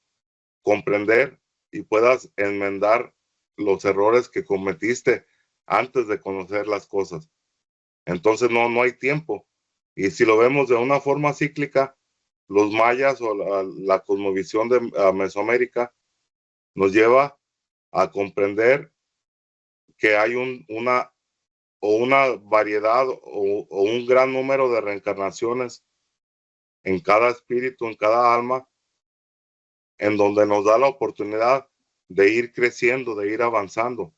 comprender y puedas enmendar los errores que cometiste antes de conocer las cosas. Entonces no hay tiempo. Y si lo vemos de una forma cíclica, los mayas o la cosmovisión de Mesoamérica nos lleva a comprender que hay una variedad o un gran número de reencarnaciones en cada espíritu, en cada alma, en donde nos da la oportunidad de ir creciendo, de ir avanzando,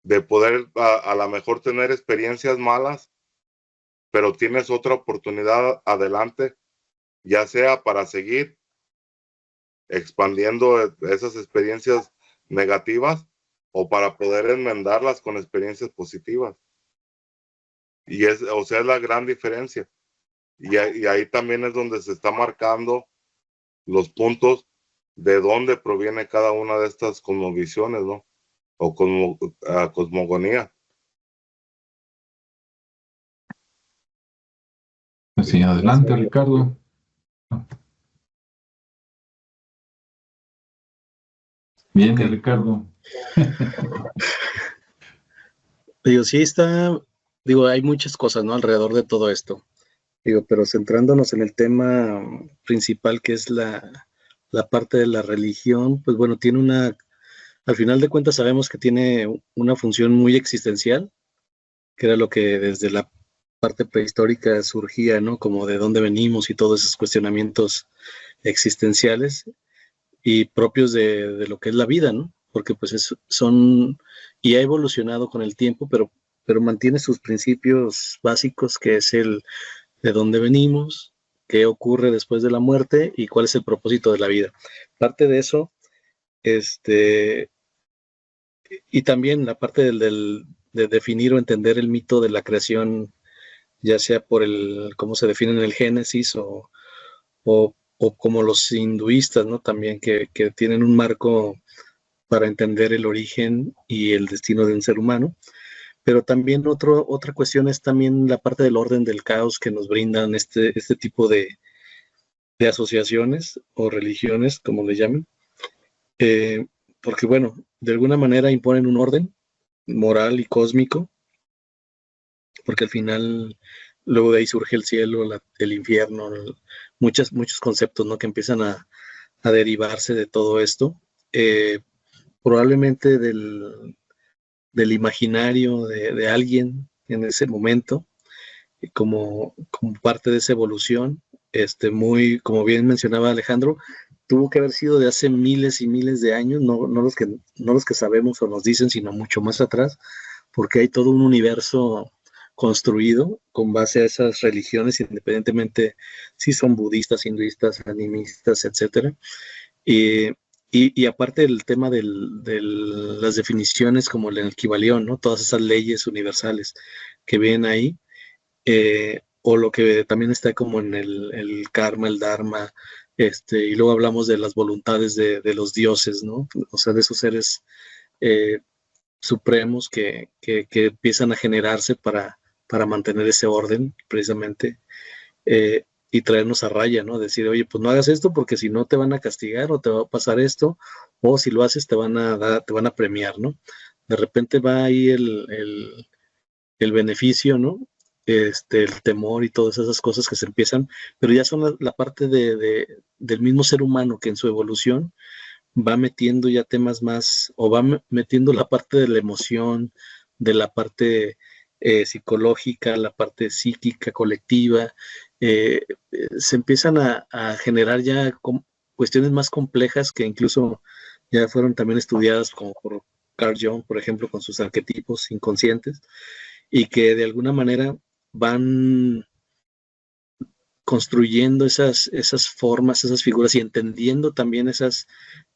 de poder a lo mejor tener experiencias malas, pero tienes otra oportunidad adelante, ya sea para seguir expandiendo esas experiencias negativas o para poder enmendarlas con experiencias positivas. Y es la gran diferencia. Y ahí también es donde se está marcando los puntos de dónde proviene cada una de estas cosmovisiones, ¿no? O cosmogonía. Sí, adelante, Ricardo. Viene, okay. Ricardo. Hay muchas cosas, ¿no? Alrededor de todo esto. Pero centrándonos en el tema principal, que es la parte de la religión, pues bueno, al final de cuentas sabemos que tiene una función muy existencial, que era lo que desde la parte prehistórica surgía, ¿no? Como de dónde venimos y todos esos cuestionamientos existenciales y propios de lo que es la vida, ¿no? Porque pues y ha evolucionado con el tiempo, pero mantiene sus principios básicos, que es de dónde venimos, qué ocurre después de la muerte y cuál es el propósito de la vida. Parte de eso Y también la parte de definir o entender el mito de la creación, ya sea por cómo se define en el Génesis o como los hinduistas, ¿no? También que tienen un marco para entender el origen y el destino de un ser humano. Pero también otra cuestión es también la parte del orden del caos que nos brindan este tipo de asociaciones o religiones, como le llamen, porque bueno, de alguna manera imponen un orden moral y cósmico, porque al final luego de ahí surge el cielo, el infierno, muchos conceptos, ¿no? Que empiezan a derivarse de todo esto, probablemente del imaginario de alguien en ese momento, como parte de esa evolución, muy, como bien mencionaba Alejandro, tuvo que haber sido de hace miles y miles de años, no los que sabemos o nos dicen, sino mucho más atrás, porque hay todo un universo construido con base a esas religiones, independientemente si son budistas, hinduistas, animistas, etcétera. Y aparte del tema de las definiciones como el Kybalión, ¿no? Todas esas leyes universales que vienen ahí, o lo que también está como en el karma, el dharma, y luego hablamos de las voluntades de los dioses, ¿no? O sea, de esos seres supremos que empiezan a generarse para mantener ese orden, precisamente, y traernos a raya, ¿no? Decir, oye, pues no hagas esto porque si no te van a castigar o te va a pasar esto, o si lo haces te van a premiar, ¿no? De repente va ahí el beneficio, ¿no? El temor y todas esas cosas que se empiezan, pero ya son la parte del mismo ser humano que en su evolución va metiendo ya temas más, o va metiendo la parte de la emoción, de la parte psicológica, la parte psíquica, colectiva, se empiezan a generar ya cuestiones más complejas que incluso ya fueron también estudiadas como por Carl Jung, por ejemplo, con sus arquetipos inconscientes, y que de alguna manera van construyendo esas formas, esas figuras y entendiendo también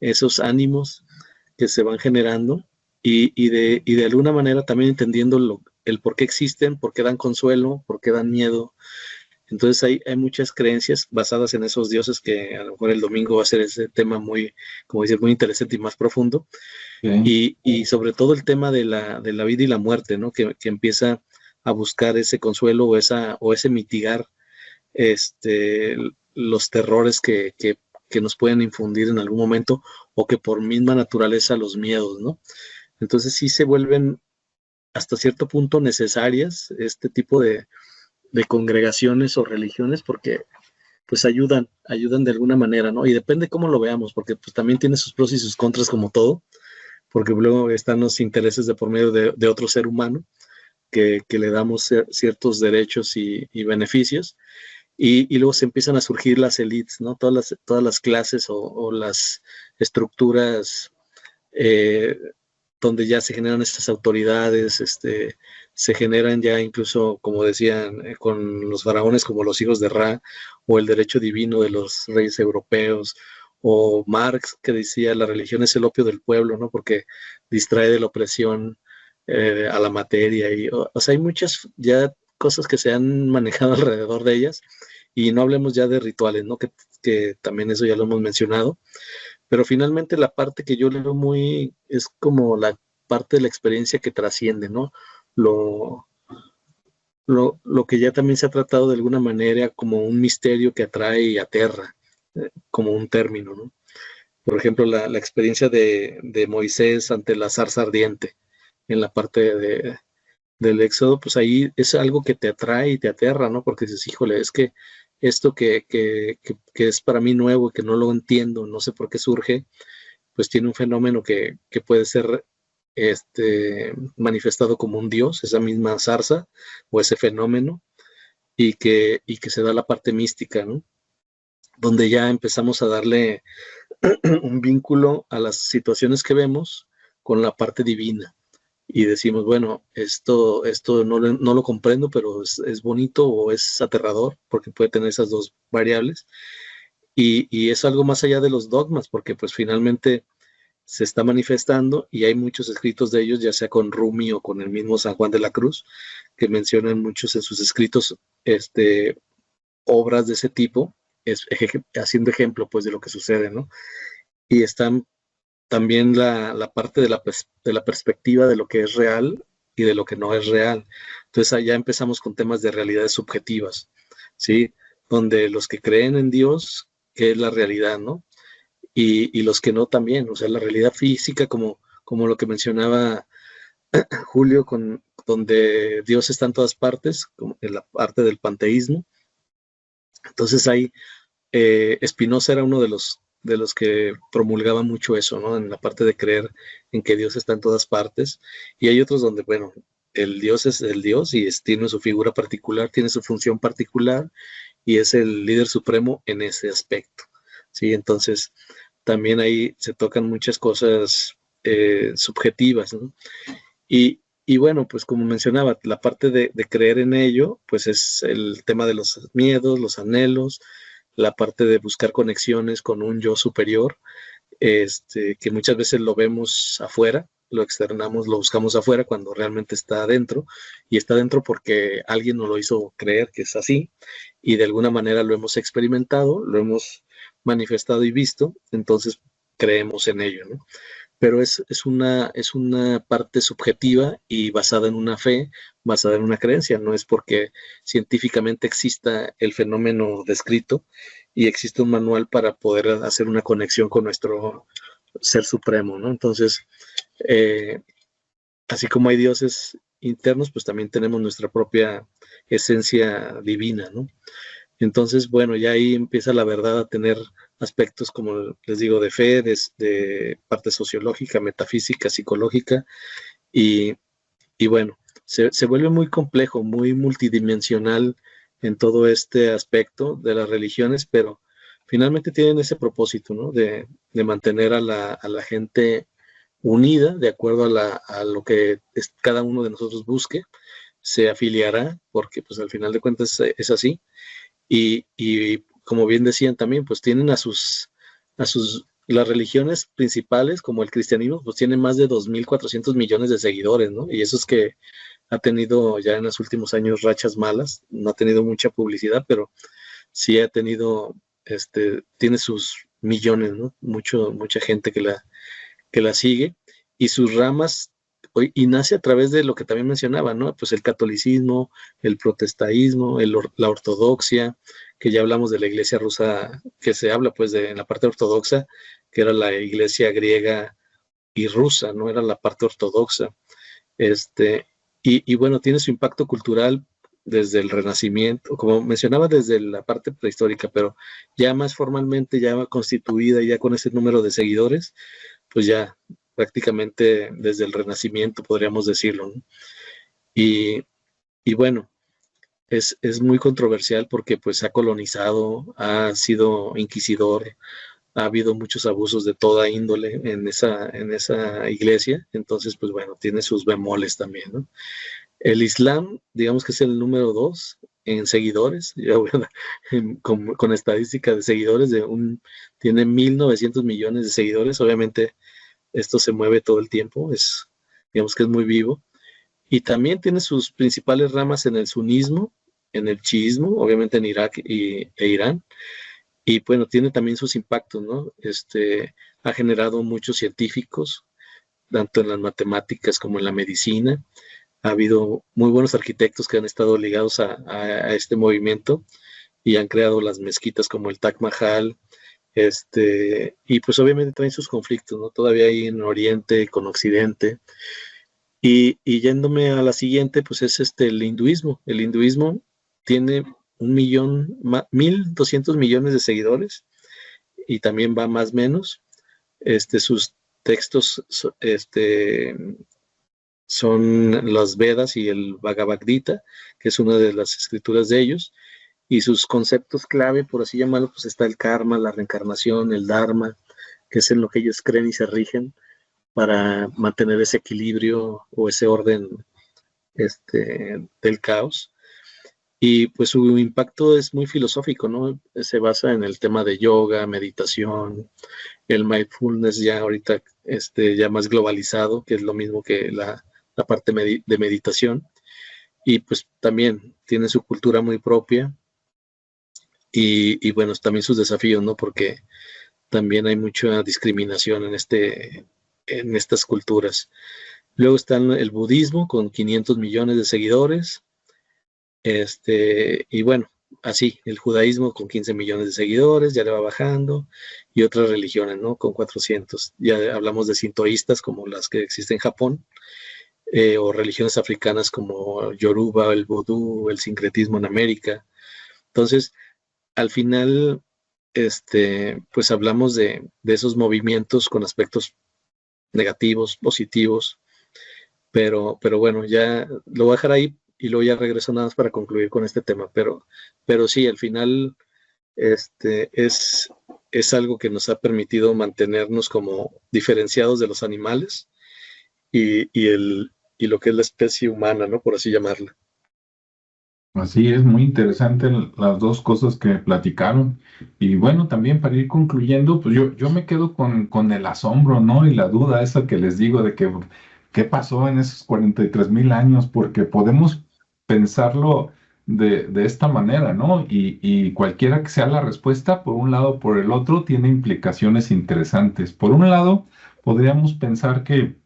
esos ánimos que se van generando y de alguna manera también entendiendo el por qué existen, por qué dan consuelo, por qué dan miedo. Entonces hay muchas creencias basadas en esos dioses que a lo mejor el domingo va a ser ese tema muy, como decir, muy interesante y más profundo. Sí. Y sobre todo el tema de la vida y la muerte, ¿no? Que empieza a buscar ese consuelo o ese mitigar los terrores que nos pueden infundir en algún momento o que por misma naturaleza los miedos, ¿no? Entonces sí se vuelven hasta cierto punto necesarias este tipo de congregaciones o religiones porque pues ayudan de alguna manera, ¿no? Y depende cómo lo veamos, porque pues también tiene sus pros y sus contras como todo, porque luego están los intereses de por medio de otro ser humano que le damos ciertos derechos y beneficios, y luego se empiezan a surgir las élites, ¿no? Todas las clases o las estructuras donde ya se generan estas autoridades, se generan ya incluso, como decían, con los faraones como los hijos de Ra, o el derecho divino de los reyes europeos, o Marx que decía la religión es el opio del pueblo, ¿no? Porque distrae de la opresión a la materia, y o sea, hay muchas ya cosas que se han manejado alrededor de ellas, y no hablemos ya de rituales, ¿no? Que también eso ya lo hemos mencionado. Pero finalmente la parte que yo leo es como la parte de la experiencia que trasciende, ¿no? Lo que ya también se ha tratado de alguna manera como un misterio que atrae y aterra, como un término, ¿no? Por ejemplo, la experiencia de Moisés ante la zarza ardiente, en la parte del Éxodo, pues ahí es algo que te atrae y te aterra, ¿no? Porque dices, híjole, es que esto que es para mí nuevo y que no lo entiendo, no sé por qué surge, pues tiene un fenómeno que puede ser manifestado como un dios, esa misma zarza o ese fenómeno, y que se da la parte mística, ¿no? Donde ya empezamos a darle un vínculo a las situaciones que vemos con la parte divina. Y decimos, bueno, esto no lo comprendo, pero es bonito o es aterrador, porque puede tener esas dos variables. Y es algo más allá de los dogmas, porque pues finalmente se está manifestando, y hay muchos escritos de ellos, ya sea con Rumi o con el mismo San Juan de la Cruz, que mencionan muchos en sus escritos obras de ese tipo, haciendo ejemplo pues de lo que sucede, ¿no? Y están también la parte de la perspectiva de lo que es real y de lo que no es real. Entonces allá empezamos con temas de realidades subjetivas, ¿sí? Donde los que creen en Dios, que es la realidad, ¿no? Y los que no también, o sea, la realidad física, como lo que mencionaba Julio, donde Dios está en todas partes, como en la parte del panteísmo. Entonces ahí Spinoza era uno de los que promulgaba mucho eso, ¿no? En la parte de creer en que Dios está en todas partes. Y hay otros donde, bueno, el Dios es el Dios y tiene su figura particular, tiene su función particular y es el líder supremo en ese aspecto, ¿sí? Entonces, también ahí se tocan muchas cosas subjetivas, ¿no? Y bueno, pues como mencionaba, la parte de creer en ello, pues es el tema de los miedos, los anhelos, la parte de buscar conexiones con un yo superior, que muchas veces lo vemos afuera, lo externamos, lo buscamos afuera cuando realmente está adentro, y está adentro porque alguien nos lo hizo creer que es así, y de alguna manera lo hemos experimentado, lo hemos manifestado y visto, entonces creemos en ello, ¿no? Pero es una parte subjetiva y basada en una fe, basada en una creencia, no es porque científicamente exista el fenómeno descrito y existe un manual para poder hacer una conexión con nuestro ser supremo, ¿no? Entonces, así como hay dioses internos, pues también tenemos nuestra propia esencia divina, ¿no? Entonces, bueno, ya ahí empieza la verdad a tener aspectos, como les digo, de fe, de parte sociológica, metafísica, psicológica, y bueno, se vuelve muy complejo, muy multidimensional en todo este aspecto de las religiones, pero finalmente tienen ese propósito, ¿no? De mantener a la gente unida de acuerdo a lo que cada uno de nosotros busque, se afiliará, porque pues al final de cuentas es así. Y como bien decían también, pues tienen las religiones principales, como el cristianismo, pues tienen más de 2.400 millones de seguidores, ¿no? Y eso es que ha tenido ya en los últimos años rachas malas, no ha tenido mucha publicidad, pero sí ha tenido, tiene sus millones, ¿no? Mucha gente que la sigue, y sus ramas, y nace a través de lo que también mencionaba, ¿no? Pues el catolicismo, el protestaísmo, la ortodoxia, que ya hablamos de la iglesia rusa, que se habla pues en la parte ortodoxa, que era la iglesia griega y rusa, ¿no? Era la parte ortodoxa. Y bueno, tiene su impacto cultural desde el Renacimiento, como mencionaba, desde la parte prehistórica, pero ya más formalmente, ya constituida, ya con ese número de seguidores, pues ya prácticamente desde el Renacimiento, podríamos decirlo, ¿no? Y bueno, es muy controversial porque pues ha colonizado, ha sido inquisidor, ha habido muchos abusos de toda índole en esa iglesia, entonces pues bueno, tiene sus bemoles también, ¿no? El Islam, digamos que es el número 2 en seguidores, con estadística de seguidores, tiene 1.900 millones de seguidores, obviamente esto se mueve todo el tiempo, digamos que es muy vivo, y también tiene sus principales ramas en el sunismo, en el chiismo, obviamente en Irak e Irán, y bueno, tiene también sus impactos, ¿no? Ha generado muchos científicos, tanto en las matemáticas como en la medicina. Ha habido muy buenos arquitectos que han estado ligados a este movimiento y han creado las mezquitas como el Taj Mahal, y pues obviamente traen sus conflictos, ¿no? Todavía hay en Oriente con Occidente. Y yéndome a la siguiente, pues es el hinduismo. El hinduismo tiene 1.200 millones de seguidores y también va más o menos. Sus textos son las Vedas y el Bhagavad Gita, que es una de las escrituras de ellos, y sus conceptos clave, por así llamarlo, pues está el karma, la reencarnación, el dharma, que es en lo que ellos creen y se rigen para mantener ese equilibrio o ese orden del caos. Y pues su impacto es muy filosófico, ¿no? Se basa en el tema de yoga, meditación, el mindfulness ya ahorita ya más globalizado, que es lo mismo que la parte de meditación, y pues también tiene su cultura muy propia y bueno, también sus desafíos, ¿no? Porque también hay mucha discriminación en estas culturas. Luego está el budismo con 500 millones de seguidores, y bueno, así, el judaísmo con 15 millones de seguidores, ya le va bajando, y otras religiones, ¿no? Con 400. Ya hablamos de sintoístas como las que existen en Japón, o religiones africanas como Yoruba, el vudú, el sincretismo en América. Entonces, al final, pues hablamos de esos movimientos con aspectos negativos, positivos, pero bueno, ya lo voy a dejar ahí y luego ya regreso nada más para concluir con este tema, pero sí, al final es algo que nos ha permitido mantenernos como diferenciados de los animales y lo que es la especie humana, ¿no? Por así llamarla. Así es, muy interesante las dos cosas que platicaron. Y bueno, también para ir concluyendo, pues yo me quedo con el asombro, ¿no? Y la duda esa que les digo de que qué pasó en esos 43,000 años, porque podemos pensarlo de esta manera, ¿no? Y cualquiera que sea la respuesta, por un lado o por el otro, tiene implicaciones interesantes. Por un lado, podríamos pensar que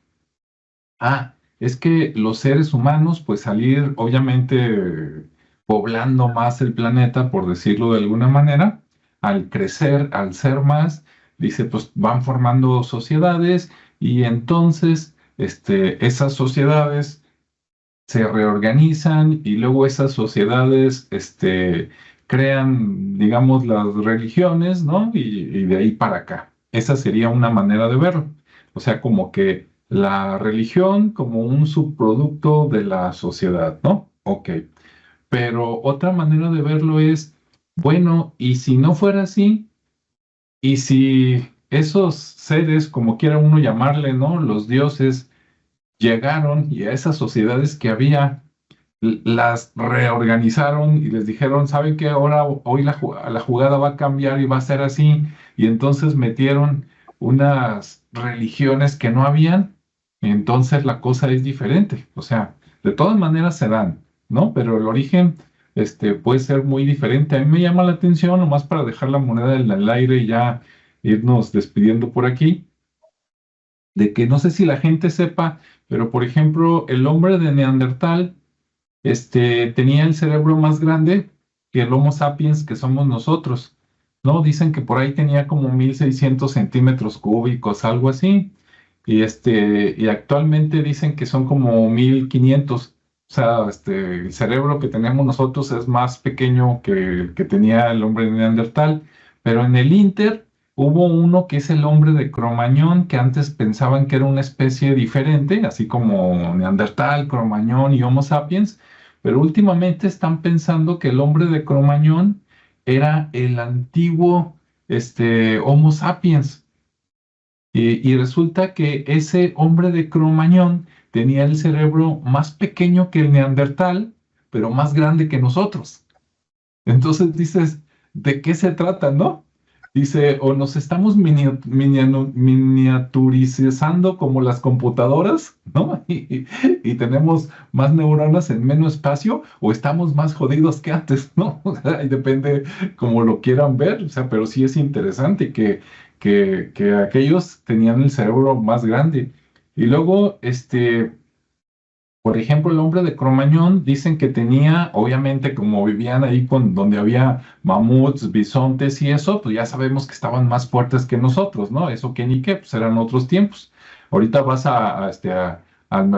es que los seres humanos, pues salir obviamente poblando más el planeta, por decirlo de alguna manera, al crecer, al ser más, dice, pues van formando sociedades y entonces esas sociedades se reorganizan y luego esas sociedades crean, digamos, las religiones, ¿no? Y de ahí para acá. Esa sería una manera de verlo. O sea, como que la religión como un subproducto de la sociedad, ¿no? Ok. Pero otra manera de verlo es, bueno, ¿y si no fuera así? ¿Y si esos seres, como quiera uno llamarle, ¿no? Los dioses llegaron y a esas sociedades que había las reorganizaron y les dijeron, ¿saben qué? Ahora, hoy la jugada va a cambiar y va a ser así. Y entonces metieron unas religiones que no habían, y entonces la cosa es diferente. O sea, de todas maneras se dan, ¿no? Pero el origen, puede ser muy diferente. A mí me llama la atención, nomás para dejar la moneda en el aire y ya irnos despidiendo por aquí, de que no sé si la gente sepa, pero por ejemplo, el hombre de Neandertal, tenía el cerebro más grande que el Homo sapiens que somos nosotros, ¿no? Dicen que por ahí tenía como 1,600 centímetros cúbicos, algo así, y actualmente dicen que son como 1,500. O sea, el cerebro que tenemos nosotros es más pequeño que el que tenía el hombre de Neandertal, pero en el Inter hubo uno que es el hombre de Cromañón, que antes pensaban que era una especie diferente, así como Neandertal, Cromañón y Homo sapiens, pero últimamente están pensando que el hombre de Cromañón era el antiguo Homo sapiens. Y resulta que ese hombre de Cromañón tenía el cerebro más pequeño que el Neandertal, pero más grande que nosotros. Entonces dices, ¿de qué se trata, no? Dice, o nos estamos miniaturizando como las computadoras, ¿no? Y tenemos más neuronas en menos espacio, o estamos más jodidos que antes, ¿no? O sea, y depende como lo quieran ver, o sea, pero sí es interesante que aquellos tenían el cerebro más grande. Y luego, por ejemplo, el hombre de Cromañón dicen que tenía, obviamente, como vivían ahí donde había mamuts, bisontes y eso, pues ya sabemos que estaban más fuertes que nosotros, ¿no? Eso que ni qué, pues eran otros tiempos. Ahorita vas al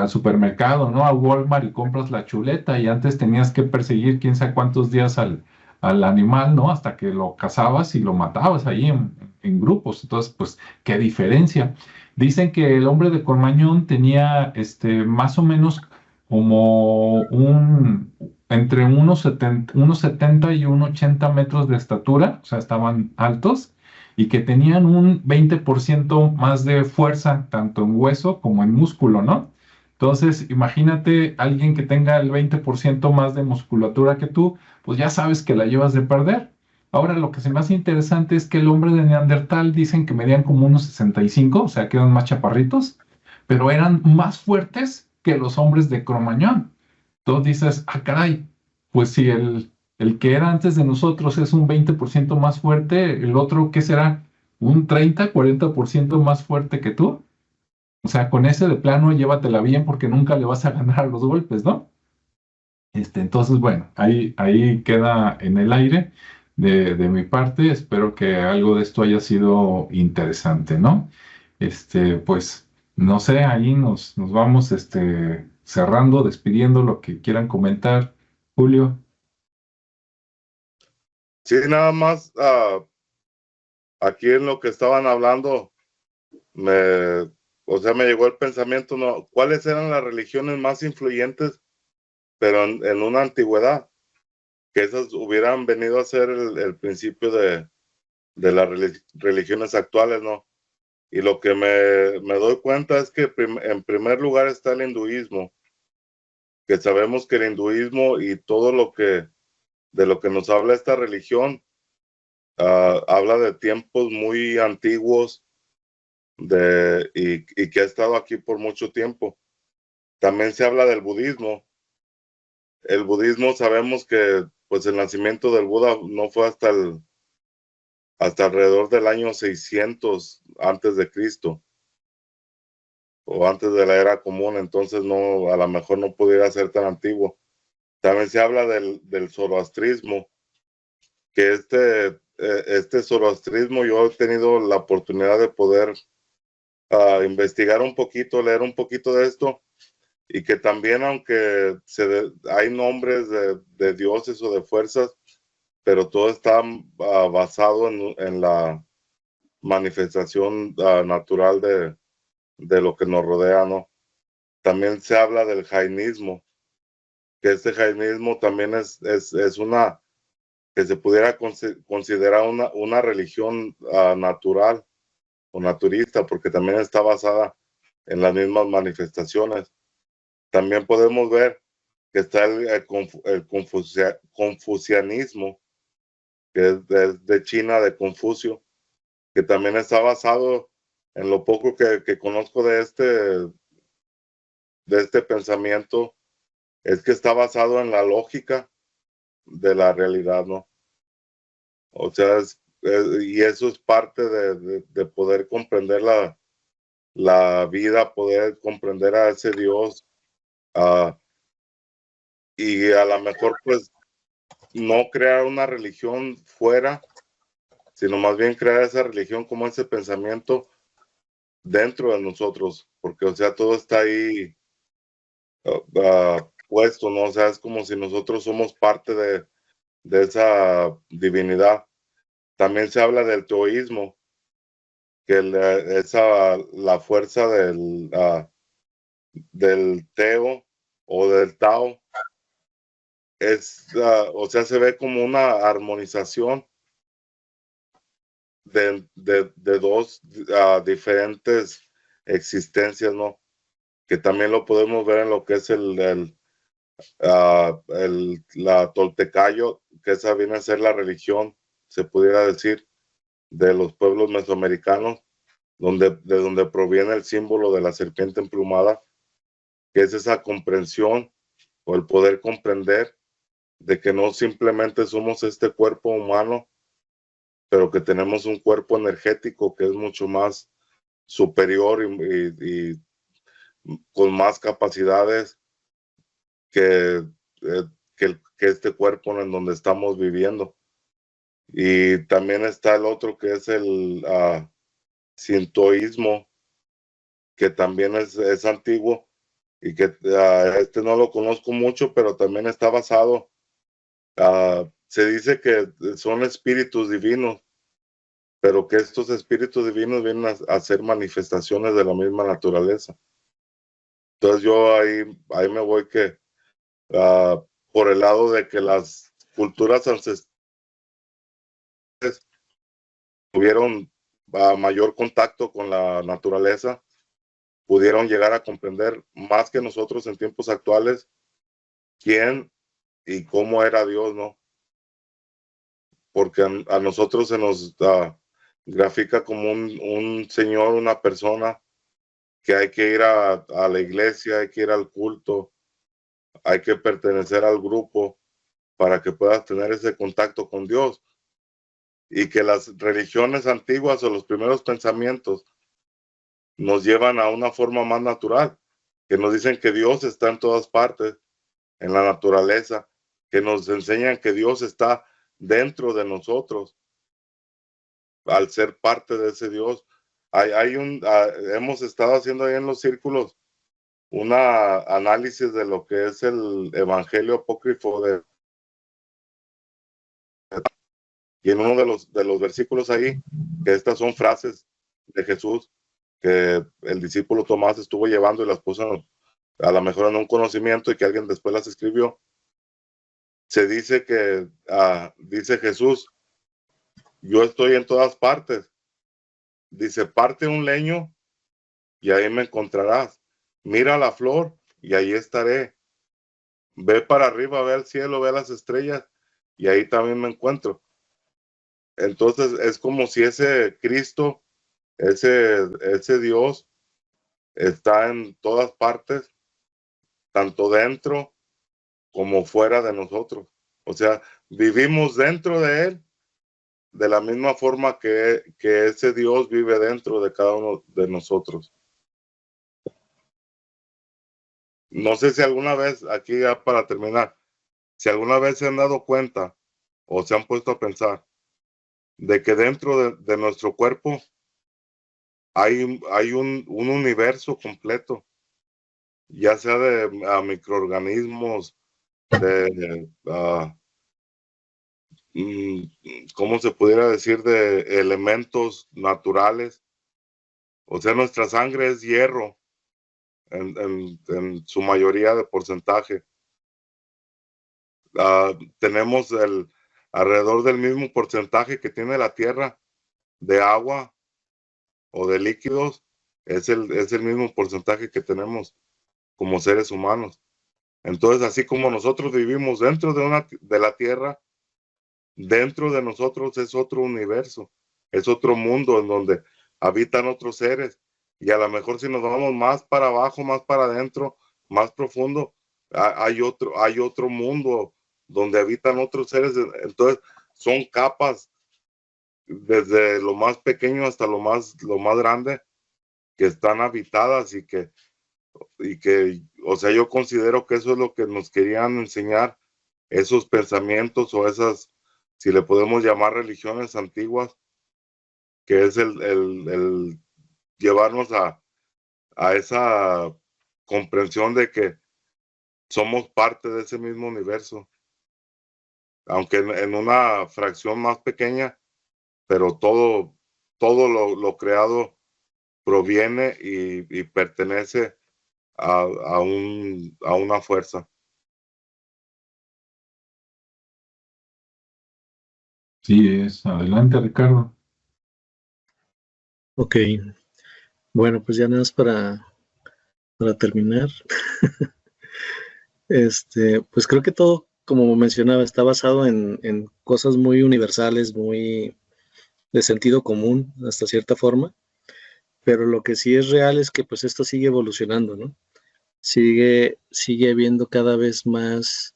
supermercado, ¿no? A Walmart y compras la chuleta y antes tenías que perseguir quién sabe cuántos días al animal, ¿no? Hasta que lo cazabas y lo matabas ahí en grupos. Entonces, pues, ¿qué diferencia? Dicen que el hombre de Cromañón tenía, más o menos como entre unos 70 y 1,80 metros de estatura, o sea, estaban altos, y que tenían un 20% más de fuerza, tanto en hueso como en músculo, ¿no? Entonces, imagínate alguien que tenga el 20% más de musculatura que tú, pues ya sabes que la llevas de perder. Ahora, lo que se me hace interesante es que el hombre de Neandertal dicen que medían como unos 65, o sea, que eran más chaparritos, pero eran más fuertes que los hombres de Cromañón. Entonces dices, ah, caray, pues si el que era antes de nosotros es un 20% más fuerte, el otro, ¿qué será? ¿Un 30, 40% más fuerte que tú? O sea, con ese de plano, llévatela bien porque nunca le vas a ganar a los golpes, ¿no? Entonces, bueno, ahí queda en el aire de mi parte. Espero que algo de esto haya sido interesante, ¿no? Pues, no sé, ahí nos vamos cerrando, despidiendo lo que quieran comentar. Julio. Sí, nada más, aquí en lo que estaban hablando, o sea, me llegó el pensamiento, ¿no? ¿Cuáles eran las religiones más influyentes, pero en una antigüedad? Que esas hubieran venido a ser el principio de las religiones actuales, ¿no? Y lo que me doy cuenta es que en primer lugar está el hinduismo, que sabemos que el hinduismo y todo de lo que nos habla esta religión, habla de tiempos muy antiguos y que ha estado aquí por mucho tiempo. También se habla del budismo. El budismo sabemos que pues el nacimiento del Buda no fue hasta alrededor del año 600 antes de Cristo o antes de la era común, entonces no, a lo mejor no pudiera ser tan antiguo. También se habla del zoroastrismo, que este zoroastrismo yo he tenido la oportunidad de poder investigar un poquito, leer un poquito de esto, y que también aunque hay nombres de dioses o de fuerzas, pero todo está basado en la manifestación natural de lo que nos rodea, ¿no? También se habla del jainismo, que este jainismo también es una, que se pudiera considerar una religión natural o naturista, porque también está basada en las mismas manifestaciones. También podemos ver que está el confucianismo, que es de China, de Confucio, que también está basado en lo poco que conozco de este pensamiento, es que está basado en la lógica de la realidad, ¿no? O sea, y eso es parte de poder comprender la vida, poder comprender a ese Dios, uh, y a lo mejor pues no crear una religión fuera, sino más bien crear esa religión como ese pensamiento dentro de nosotros, porque o sea, todo está ahí puesto, ¿no? O sea, es como si nosotros somos parte de esa divinidad. También se habla del teoísmo, que la fuerza del Teo o del Tao o sea, se ve como una armonización de dos diferentes existencias, ¿no? Que también lo podemos ver en lo que es la Toltecayo, que esa viene a ser la religión, se pudiera decir, de los pueblos mesoamericanos, de donde proviene el símbolo de la serpiente emplumada, que es esa comprensión o el poder comprender de que no simplemente somos este cuerpo humano, pero que tenemos un cuerpo energético que es mucho más superior y con más capacidades que, que este cuerpo en donde estamos viviendo. Y también está el otro que es el sintoísmo, que también es antiguo y que no lo conozco mucho, pero también está basado, se dice que son espíritus divinos, pero que estos espíritus divinos vienen a ser manifestaciones de la misma naturaleza. Entonces yo ahí me voy que por el lado de que las culturas ancestrales tuvieron mayor contacto con la naturaleza, pudieron llegar a comprender más que nosotros en tiempos actuales quién y cómo era Dios, ¿no? porque a nosotros se nos grafica como un señor, una persona que hay que ir a la iglesia, hay que ir al culto, hay que pertenecer al grupo para que puedas tener ese contacto con Dios. Y que las religiones antiguas o los primeros pensamientos nos llevan a una forma más natural, que nos dicen que Dios está en todas partes, en la naturaleza, que nos enseñan que Dios está dentro de nosotros, al ser parte de ese Dios. Hemos estado haciendo ahí en los círculos un análisis de lo que es el Evangelio apócrifo y en uno de los versículos ahí, que estas son frases de Jesús que el discípulo Tomás estuvo llevando y las puso a lo mejor en un conocimiento y que alguien después las escribió. Se dice que, dice Jesús, yo estoy en todas partes. Dice, parte un leño y ahí me encontrarás. Mira la flor y ahí estaré. Ve para arriba, ve al cielo, ve las estrellas y ahí también me encuentro. Entonces es como si ese Cristo, ese Dios está en todas partes, tanto dentro como fuera de nosotros. O sea, vivimos dentro de Él de la misma forma que ese Dios vive dentro de cada uno de nosotros. No sé si alguna vez, aquí ya para terminar, si alguna vez se han dado cuenta o se han puesto a pensar de que dentro de nuestro cuerpo hay un universo completo, ya sea de microorganismos, de, ¿cómo se pudiera decir? De elementos naturales. O sea, nuestra sangre es hierro en su mayoría de porcentaje. Tenemos alrededor del mismo porcentaje que tiene la Tierra de agua o de líquidos, es el mismo porcentaje que tenemos como seres humanos. Entonces, así como nosotros vivimos dentro de la Tierra, dentro de nosotros es otro universo, es otro mundo en donde habitan otros seres. Y a lo mejor si nos vamos más para abajo, más para adentro, más profundo, hay otro mundo donde habitan otros seres. Entonces, son capas desde lo más pequeño hasta lo más grande que están habitadas y que, o sea, yo considero que eso es lo que nos querían enseñar, esos pensamientos o esas, si le podemos llamar religiones antiguas, que es el llevarnos a esa comprensión de que somos parte de ese mismo universo, aunque en una fracción más pequeña, pero todo lo creado proviene y pertenece a una fuerza. Sí, adelante, Ricardo. Ok, bueno, pues ya nada más para terminar. Pues creo que todo, como mencionaba, está basado en cosas muy universales, muy de sentido común, hasta cierta forma, pero lo que sí es real es que pues esto sigue evolucionando, ¿no? Sigue habiendo cada vez más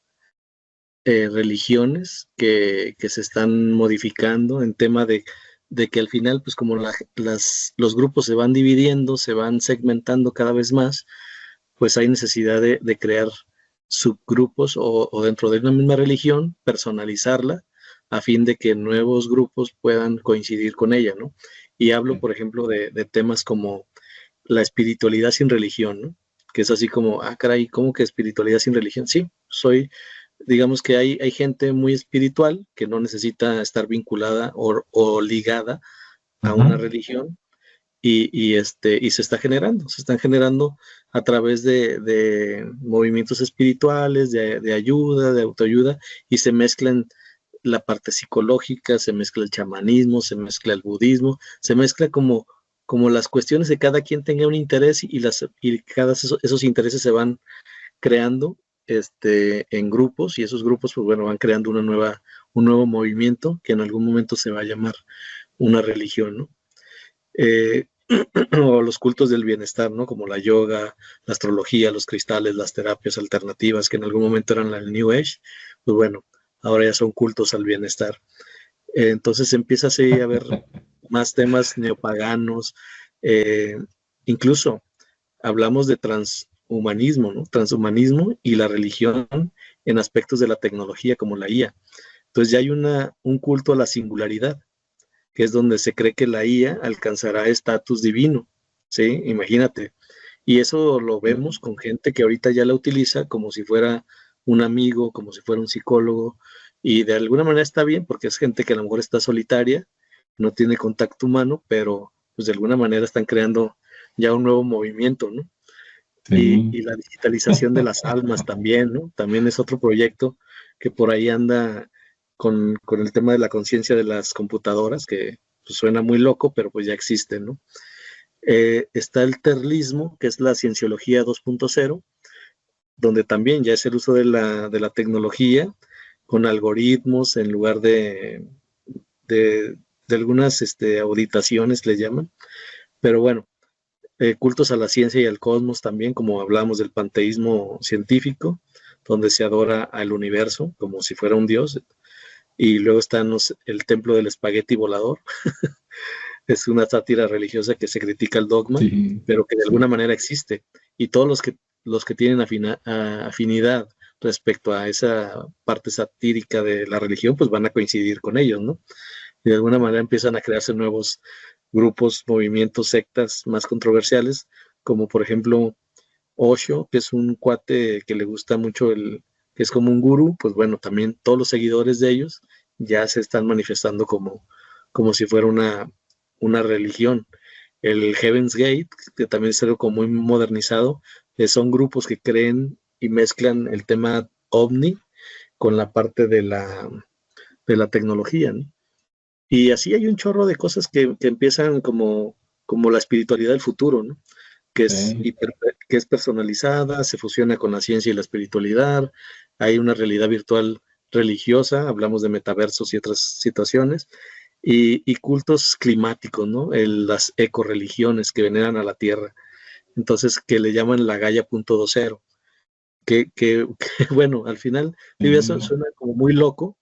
religiones que se están modificando en tema de que al final, pues como los grupos se van dividiendo, se van segmentando cada vez más, pues hay necesidad de crear subgrupos o dentro de una misma religión, personalizarla a fin de que nuevos grupos puedan coincidir con ella, ¿no? Y hablo, por ejemplo, de temas como la espiritualidad sin religión, ¿no? Que es así como, caray, ¿cómo que espiritualidad sin religión? Sí, digamos que hay gente muy espiritual que no necesita estar vinculada o ligada a una religión y se están generando a través de movimientos espirituales, de ayuda, de autoayuda, y se mezclan la parte psicológica, se mezcla el chamanismo, se mezcla el budismo, se mezcla como las cuestiones de cada quien tenga un interés y cada esos intereses se van creando en grupos y esos grupos pues bueno van creando una un nuevo movimiento que en algún momento se va a llamar una religión, ¿no? O los cultos del bienestar, ¿no? Como la yoga, la astrología, los cristales, las terapias alternativas, que en algún momento eran el New Age, pues bueno, ahora ya son cultos al bienestar. Entonces empieza así a haber más temas neopaganos, incluso hablamos de transhumanismo, ¿no? Transhumanismo y la religión en aspectos de la tecnología como la IA. Entonces ya hay un culto a la singularidad, que es donde se cree que la IA alcanzará estatus divino, ¿sí? Imagínate. Y eso lo vemos con gente que ahorita ya la utiliza como si fuera un amigo, como si fuera un psicólogo, y de alguna manera está bien, porque es gente que a lo mejor está solitaria, no tiene contacto humano, pero pues de alguna manera están creando ya un nuevo movimiento, ¿no? Sí. Y la digitalización de las almas también, ¿no? También es otro proyecto que por ahí anda con el tema de la conciencia de las computadoras, que pues, suena muy loco, pero pues ya existe, ¿no? Está el terlismo, que es la cienciología 2.0, donde también ya es el uso de la tecnología con algoritmos en lugar de algunas auditaciones, le llaman. Pero bueno, cultos a la ciencia y al cosmos también, como hablamos del panteísmo científico, donde se adora al universo como si fuera un dios. Y luego está el templo del espagueti volador. Es una sátira religiosa que se critica el dogma, Sí, pero que de sí. alguna manera existe. Y todos los que tienen afinidad respecto a esa parte satírica de la religión, pues van a coincidir con ellos, ¿no? Y de alguna manera empiezan a crearse nuevos grupos, movimientos, sectas más controversiales, como por ejemplo Osho, que es un cuate que le gusta mucho que es como un gurú, pues bueno, también todos los seguidores de ellos ya se están manifestando como si fuera una religión. El Heaven's Gate, que también es algo como muy modernizado, son grupos que creen y mezclan el tema ovni con la parte de la tecnología, ¿no? Y así hay un chorro de cosas que empiezan como la espiritualidad del futuro, ¿no? Sí. Que es personalizada, se fusiona con la ciencia y la espiritualidad, hay una realidad virtual religiosa, hablamos de metaversos y otras situaciones, y cultos climáticos, ¿no? Las ecoreligiones que veneran a la Tierra, entonces que le llaman la Gaia.20, que bueno, al final, eso Sí. suena como muy loco,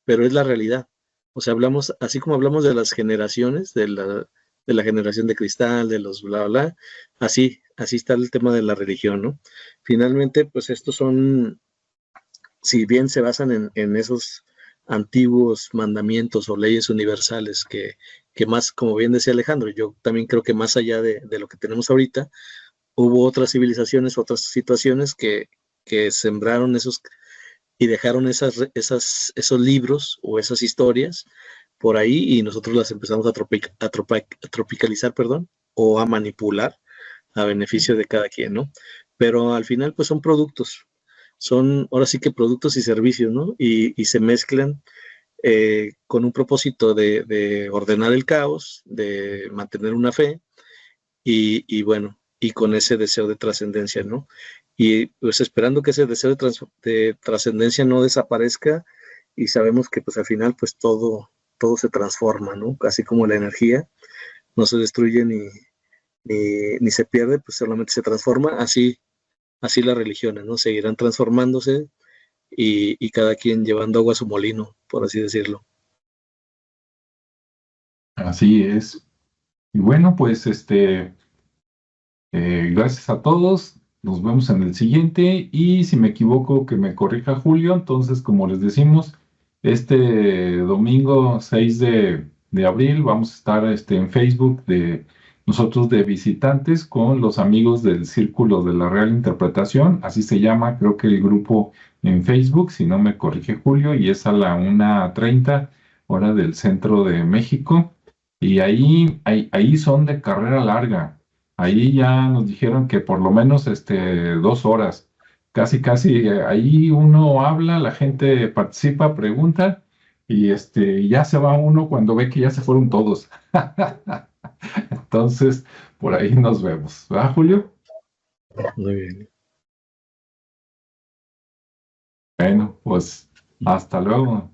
pero es la realidad. O sea, hablamos, así como hablamos de las generaciones, de la generación de cristal, de los bla, bla, así está el tema de la religión, ¿no? Finalmente, pues estos son, si bien se basan en esos antiguos mandamientos o leyes universales que más, como bien decía Alejandro, yo también creo que más allá de lo que tenemos ahorita, hubo otras civilizaciones, otras situaciones que sembraron y dejaron esos libros o esas historias por ahí y nosotros las empezamos a tropicalizar, perdón, o a manipular a beneficio de cada quien, ¿no? Pero al final, pues son productos, son ahora sí que productos y servicios, ¿no? Y se mezclan con un propósito de ordenar el caos, de mantener una fe y bueno, y con ese deseo de trascendencia, ¿no? Y pues esperando que ese deseo de trascendencia no desaparezca y sabemos que pues al final pues todo se transforma, ¿no? Así como la energía no se destruye ni se pierde, pues solamente se transforma, así las religiones, ¿no? Seguirán transformándose y cada quien llevando agua a su molino, por así decirlo. Así es. Y bueno, pues gracias a todos. Nos vemos en el siguiente. Y si me equivoco, que me corrija Julio. Entonces, como les decimos, este domingo 6 de abril vamos a estar en Facebook de nosotros de visitantes con los amigos del Círculo de la Real Interpretación. Así se llama, creo que el grupo en Facebook, si no me corrige Julio, y es a la 1:30 hora del centro de México. Y ahí son de carrera larga. Ahí ya nos dijeron que por lo menos 2 horas. Casi, casi, ahí uno habla, la gente participa, pregunta, y ya se va uno cuando ve que ya se fueron todos. Entonces, por ahí nos vemos. ¿Verdad, Julio? Muy bien. Bueno, pues hasta luego.